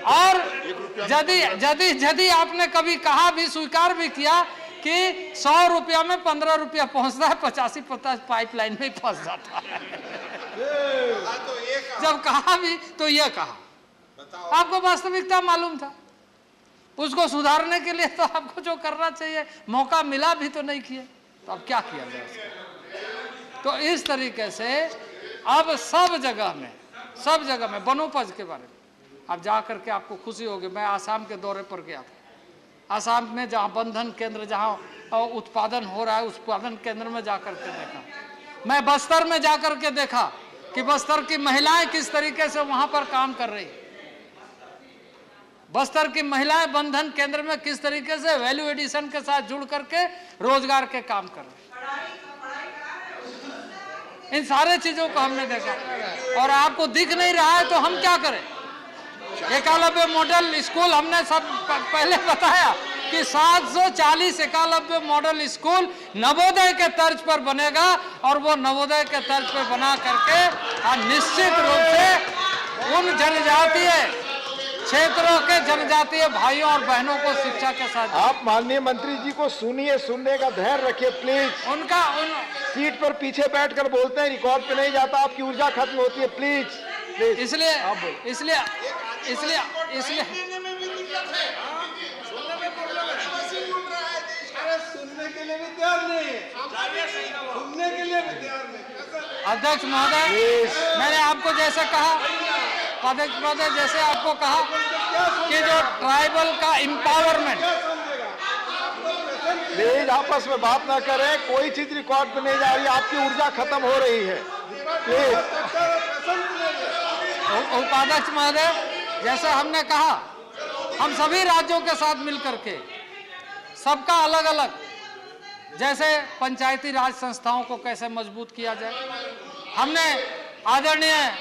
Speaker 1: और यदि आपने कभी कहा भी, स्वीकार भी किया कि 100 रुपया में 15 रुपया पहुंचता है, 85-50 पाइपलाइन में फंस जाता है। जब कहा भी तो यह कहा, आपको वास्तविकता मालूम था, उसको सुधारने के लिए तो आपको जो करना चाहिए मौका मिला भी तो नहीं किया। तो अब क्या किया जाए उसका? तो इस तरीके से अब सब जगह में वनोपज के बारे में अब जा करके आपको खुशी होगी। मैं आसाम के दौरे पर गया था। आसाम में जहाँ बंधन केंद्र, जहाँ उत्पादन हो रहा है, उत्पादन केंद्र में जा करके देखा। मैं बस्तर में जा करके देखा कि बस्तर की महिलाएं किस तरीके से वहां पर काम कर रही। बस्तर की महिलाएं बंधन केंद्र में किस तरीके से वैल्यू एडिशन के साथ जुड़ करके रोजगार के काम कर रहे। इन सारे चीजों को हमने देखा और आपको दिख नहीं रहा है तो हम क्या करें? एकलव्य मॉडल स्कूल हमने सब पहले बताया कि 740 एकलव्य मॉडल स्कूल नवोदय के तर्ज पर बनेगा और वो नवोदय के तर्ज पर बना करके निश्चित रूप से उन जनजातीय क्षेत्रों के जनजातीय भाइयों और बहनों को शिक्षा के साथ।
Speaker 2: आप माननीय मंत्री जी को सुनिए, सुनने का धैर्य रखिए प्लीज।
Speaker 1: उनका
Speaker 2: सीट पर पीछे बैठकर बोलते हैं, रिकॉर्ड पे नहीं जाता, आपकी ऊर्जा खत्म होती है। प्लीज
Speaker 1: इसलिए अध्यक्ष महोदय, मैंने आपको जैसे कहा, अध्यक्ष महोदय जैसे आपको कहा कि जो ट्राइबल का एम्पावरमेंट।
Speaker 2: प्लीज आपस में बात ना करें, कोई चीज रिकॉर्ड पे नहीं जा रही, आपकी ऊर्जा खत्म हो रही है। प्लीज
Speaker 1: उपाध्यक्ष महोदय, जैसे हमने कहा, हम सभी राज्यों के साथ मिलकर के सबका अलग अलग, जैसे पंचायती राज संस्थाओं को कैसे मजबूत किया जाए, हमने आदरणीय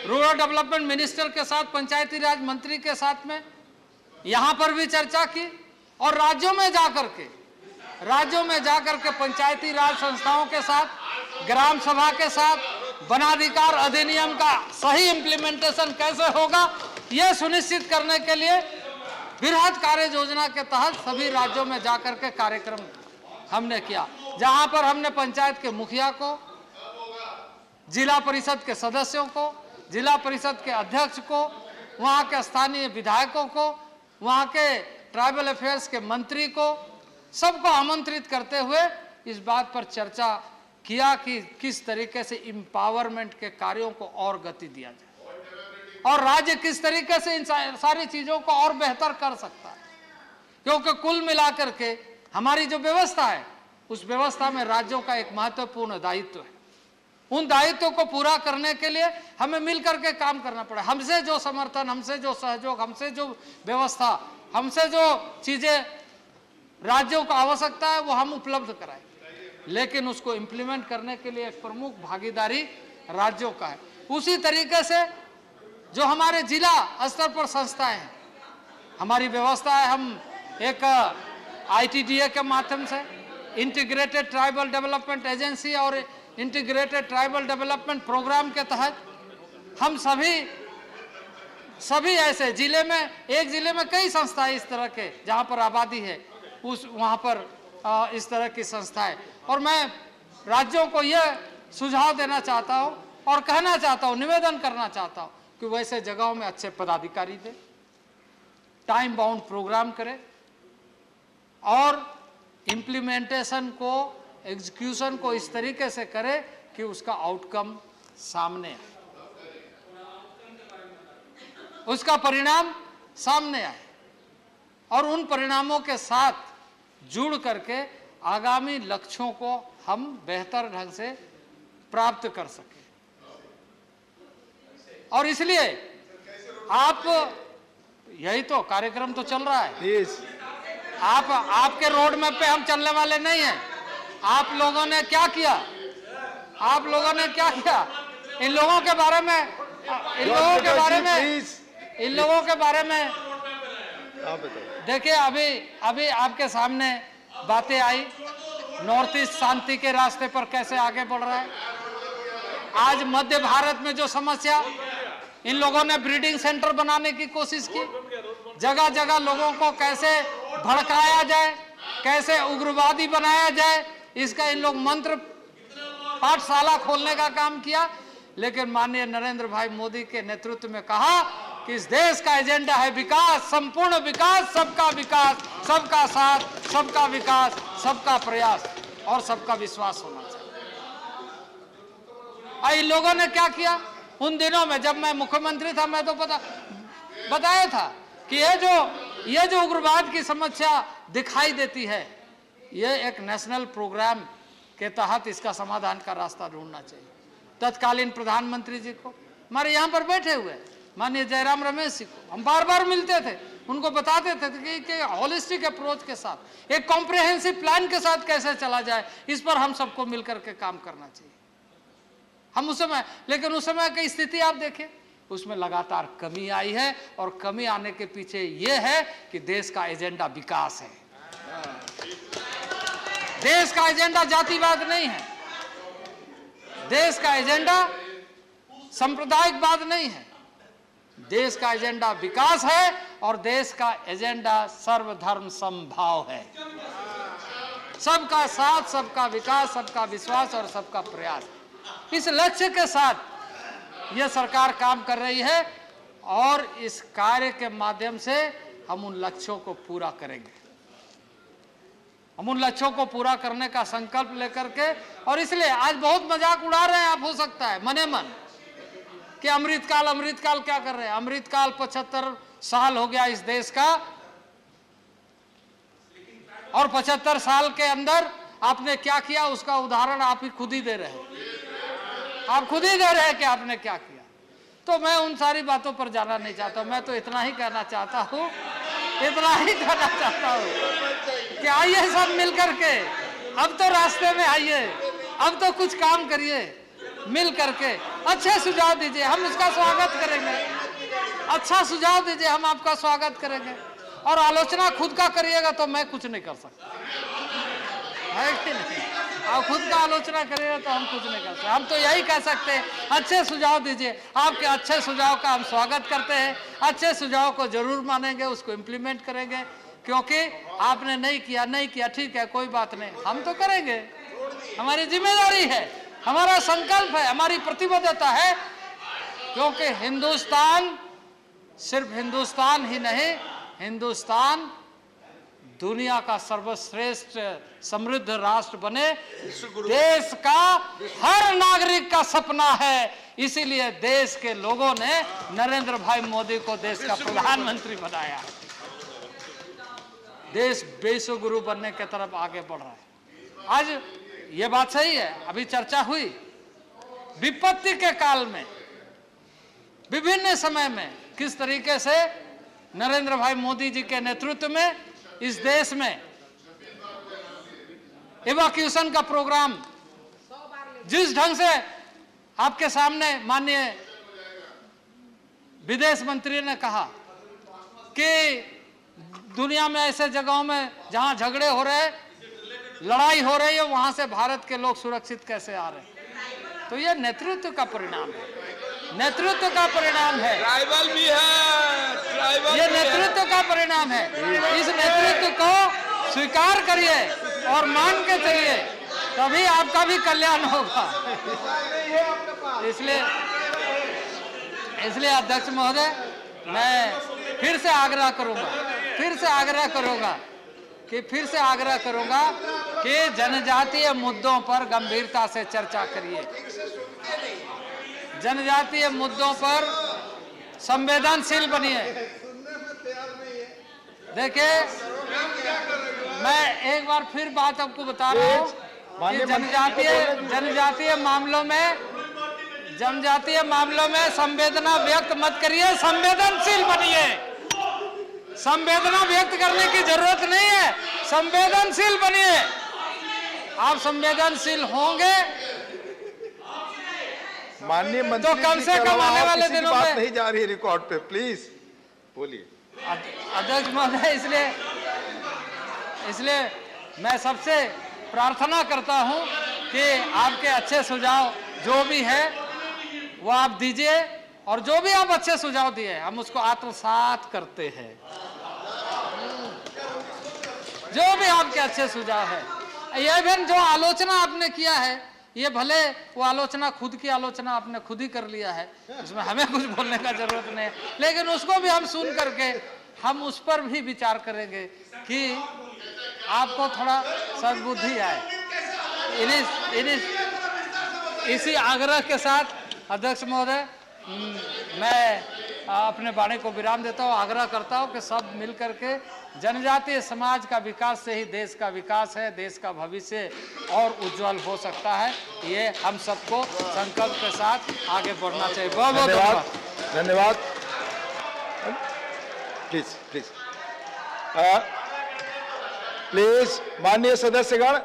Speaker 1: रूरल डेवलपमेंट मिनिस्टर के साथ, पंचायती राज मंत्री के साथ में यहां पर भी चर्चा की और राज्यों में जाकर के पंचायती राज संस्थाओं के साथ, ग्राम सभा के साथ वनाधिकार अधिनियम का सही इंप्लीमेंटेशन कैसे होगा, यह सुनिश्चित करने के लिए बृहद कार्य योजना के तहत सभी राज्यों में जाकर के कार्यक्रम हमने किया, जहां पर हमने पंचायत के मुखिया को, जिला परिषद के सदस्यों को, जिला परिषद के अध्यक्ष को, वहां के स्थानीय विधायकों को, वहां के ट्राइबल अफेयर्स के मंत्री को, सबको आमंत्रित करते हुए इस बात पर चर्चा किया कि किस तरीके से एम्पावरमेंट के कार्यों को और गति दिया जाए और राज्य किस तरीके से इन सारी चीजों को और बेहतर कर सकता है। क्योंकि कुल मिलाकर के हमारी जो व्यवस्था है, उस व्यवस्था में राज्यों का एक महत्वपूर्ण दायित्व है। उन दायित्वों को पूरा करने के लिए हमें मिलकर के काम करना पड़ा। हमसे जो समर्थन, हमसे जो सहयोग, हमसे जो व्यवस्था, हमसे जो चीजें राज्यों को आवश्यकता है, वो हम उपलब्ध कराएं, लेकिन उसको इंप्लीमेंट करने के लिए एक प्रमुख भागीदारी राज्यों का है। उसी तरीके से जो हमारे जिला स्तर पर संस्थाएं हैं, हमारी व्यवस्था है, हम एक ITDA के माध्यम से, इंटीग्रेटेड ट्राइबल डेवलपमेंट एजेंसी और इंटीग्रेटेड ट्राइबल डेवलपमेंट प्रोग्राम के तहत हम सभी ऐसे जिले में, एक जिले में कई संस्थाएं इस तरह के, जहां पर आबादी है वहां पर इस तरह की संस्थाएं। और मैं राज्यों को यह सुझाव देना चाहता हूं और कहना चाहता हूं, निवेदन करना चाहता हूं कि वैसे जगहों में अच्छे पदाधिकारी दे, टाइम बाउंड प्रोग्राम करें और इम्प्लीमेंटेशन को, एग्जीक्यूशन को इस तरीके से करे कि उसका आउटकम सामने आए, उसका परिणाम सामने आए और उन परिणामों के साथ जुड़ करके आगामी लक्ष्यों को हम बेहतर ढंग से प्राप्त कर सके। और इसलिए आप, यही तो कार्यक्रम तो चल रहा है, आपके रोड मैप पे हम चलने वाले नहीं हैं। आप लोगों ने क्या किया, इन लोगों के बारे में देखिए, अभी आपके सामने बातें आई, नॉर्थ ईस्ट शांति के रास्ते पर कैसे आगे बढ़ रहा है। आज मध्य भारत में जो समस्या, इन लोगों ने ब्रीडिंग सेंटर बनाने की कोशिश की, जगह जगह लोगों को कैसे भड़काया जाए, कैसे उग्रवादी बनाया जाए, इसका इन लोग मंत्र पाठशाला खोलने का काम किया। लेकिन माननीय नरेंद्र भाई मोदी के नेतृत्व में कहा कि इस देश का एजेंडा है विकास, संपूर्ण विकास, सबका साथ, सबका विकास, सबका प्रयास। और सबका विश्वास होना चाहिए। और इन लोगों ने क्या किया उन दिनों में, जब मैं मुख्यमंत्री था, मैं तो बताया था कि ये जो उग्रवाद की समस्या दिखाई देती है, ये एक नेशनल प्रोग्राम के तहत इसका समाधान का रास्ता ढूंढना चाहिए। तत्कालीन प्रधानमंत्री जी को, हमारे यहाँ पर बैठे हुए माननीय जयराम रमेश जी को हम बार बार मिलते थे, उनको बताते थे कि होलिस्टिक अप्रोच के साथ, एक कॉम्प्रिहेंसिव प्लान के साथ कैसे चला जाए, इस पर हम सबको मिलकर के काम करना चाहिए। हम उस समय, लेकिन उस समय की स्थिति आप देखिए, उसमें लगातार कमी आई है, और कमी आने के पीछे ये है कि देश का एजेंडा विकास है। देश का एजेंडा जातिवाद नहीं है, देश का एजेंडा सांप्रदायिकवाद नहीं है, देश का एजेंडा विकास है, और देश का एजेंडा सर्वधर्म समभाव है। सबका साथ, सबका विकास, सबका विश्वास और सबका प्रयास, इस लक्ष्य के साथ यह सरकार काम कर रही है, और इस कार्य के माध्यम से हम उन लक्ष्यों को पूरा करेंगे। हम उन लक्ष्यों को पूरा करने का संकल्प लेकर के, और इसलिए आज बहुत मजाक उड़ा रहे हैं आप, हो सकता है मने मन, कि अमृतकाल क्या कर रहे हैं। अमृतकाल 75 साल हो गया इस देश का, और 75 साल के अंदर आपने क्या किया उसका उदाहरण आप ही खुद ही दे रहे हैं। आप खुद ही दे रहे हैं कि आपने क्या किया। तो मैं उन सारी बातों पर जाना नहीं चाहता, मैं तो इतना ही कहना चाहता हूँ कि आइए सब मिलकर के, अब तो रास्ते में आइए, अब तो कुछ काम करिए, मिल करके अच्छे सुझाव दीजिए, हम उसका स्वागत करेंगे। अच्छा सुझाव दीजिए, हम आपका स्वागत करेंगे। और आलोचना खुद का करिएगा तो मैं कुछ नहीं कर सकता, है कि नहीं? आप खुद का आलोचना करिएगा तो हम कुछ नहीं कर सकते। हम तो यही कह सकते हैं, अच्छे सुझाव दीजिए। आपके अच्छे सुझाव का हम स्वागत करते हैं, अच्छे सुझाव को जरूर मानेंगे, उसको इम्प्लीमेंट करेंगे। क्योंकि आपने नहीं किया ठीक है, कोई बात नहीं, हम तो करेंगे, हमारी जिम्मेदारी है, हमारा संकल्प है, हमारी प्रतिबद्धता है। क्योंकि हिंदुस्तान सिर्फ हिंदुस्तान ही नहीं, हिंदुस्तान दुनिया का सर्वश्रेष्ठ समृद्ध राष्ट्र बने, देश का हर नागरिक का सपना है। इसीलिए देश के लोगों ने नरेंद्र भाई मोदी को देश का प्रधानमंत्री बनाया। देश विश्व गुरु बनने की तरफ आगे बढ़ रहा है। आज ये बात सही है, अभी चर्चा हुई, विपत्ति के काल में, विभिन्न समय में किस तरीके से नरेंद्र भाई मोदी जी के नेतृत्व में इस देश में इवैक्यूएशन का प्रोग्राम जिस ढंग से आपके सामने माननीय विदेश मंत्री ने कहा कि दुनिया में ऐसे जगहों में जहां झगड़े हो रहे, लड़ाई हो रही है, वहां से भारत के लोग सुरक्षित कैसे आ रहे हैं। तो ये नेतृत्व का परिणाम है, नेतृत्व का परिणाम है,
Speaker 3: ट्राइबल भी है, ट्राइबल
Speaker 1: ये नेतृत्व का परिणाम है। इस नेतृत्व को स्वीकार करिए और मान के चलिए, तभी आपका भी कल्याण होगा। इसलिए अध्यक्ष महोदय, मैं फिर से आग्रह करूंगा कि जनजातीय मुद्दों पर गंभीरता से चर्चा करिए, जनजातीय मुद्दों पर संवेदनशील बनिए। देखिए, मैं एक बार फिर बात आपको बता रहा हूँ कि जनजातीय मामलों में संवेदना व्यक्त मत करिए, संवेदनशील बनिए। संवेदना व्यक्त करने की जरूरत नहीं है, संवेदनशील बनिए। आप संवेदनशील होंगे
Speaker 2: माननीय मंत्री
Speaker 1: तो कम से कम आने वाले दिनों में
Speaker 2: नहीं जा रही रिकॉर्ड पे, प्लीज बोलिए।
Speaker 1: अध्यक्ष महोदय, इसलिए मैं सबसे प्रार्थना करता हूं कि आपके अच्छे सुझाव जो भी है वो आप दीजिए, और जो भी आप अच्छे सुझाव दिए हम उसको आत्मसात करते हैं। जो भी आपके अच्छे सुझाव है, ये भी जो आलोचना आपने किया है, ये भले वो आलोचना खुद की आलोचना आपने खुद ही कर लिया है, उसमें हमें कुछ बोलने का जरूरत नहीं है, लेकिन उसको भी हम सुन करके हम उस पर भी विचार करेंगे कि आपको थोड़ा सद्बुद्धि आए। इसी आग्रह के साथ अध्यक्ष महोदय मैं अपने वाणी को विराम देता हूँ। आग्रह करता हूँ कि सब मिल करके जनजातीय समाज का विकास से ही देश का विकास है, देश का भविष्य और उज्जवल हो सकता है। ये हम सबको संकल्प के साथ आगे बढ़ना चाहिए। बहुत बहुत
Speaker 2: धन्यवाद।
Speaker 1: धन्यवाद।
Speaker 2: धन्यवाद। प्लीज प्लीज प्लीज माननीय सदस्यगण,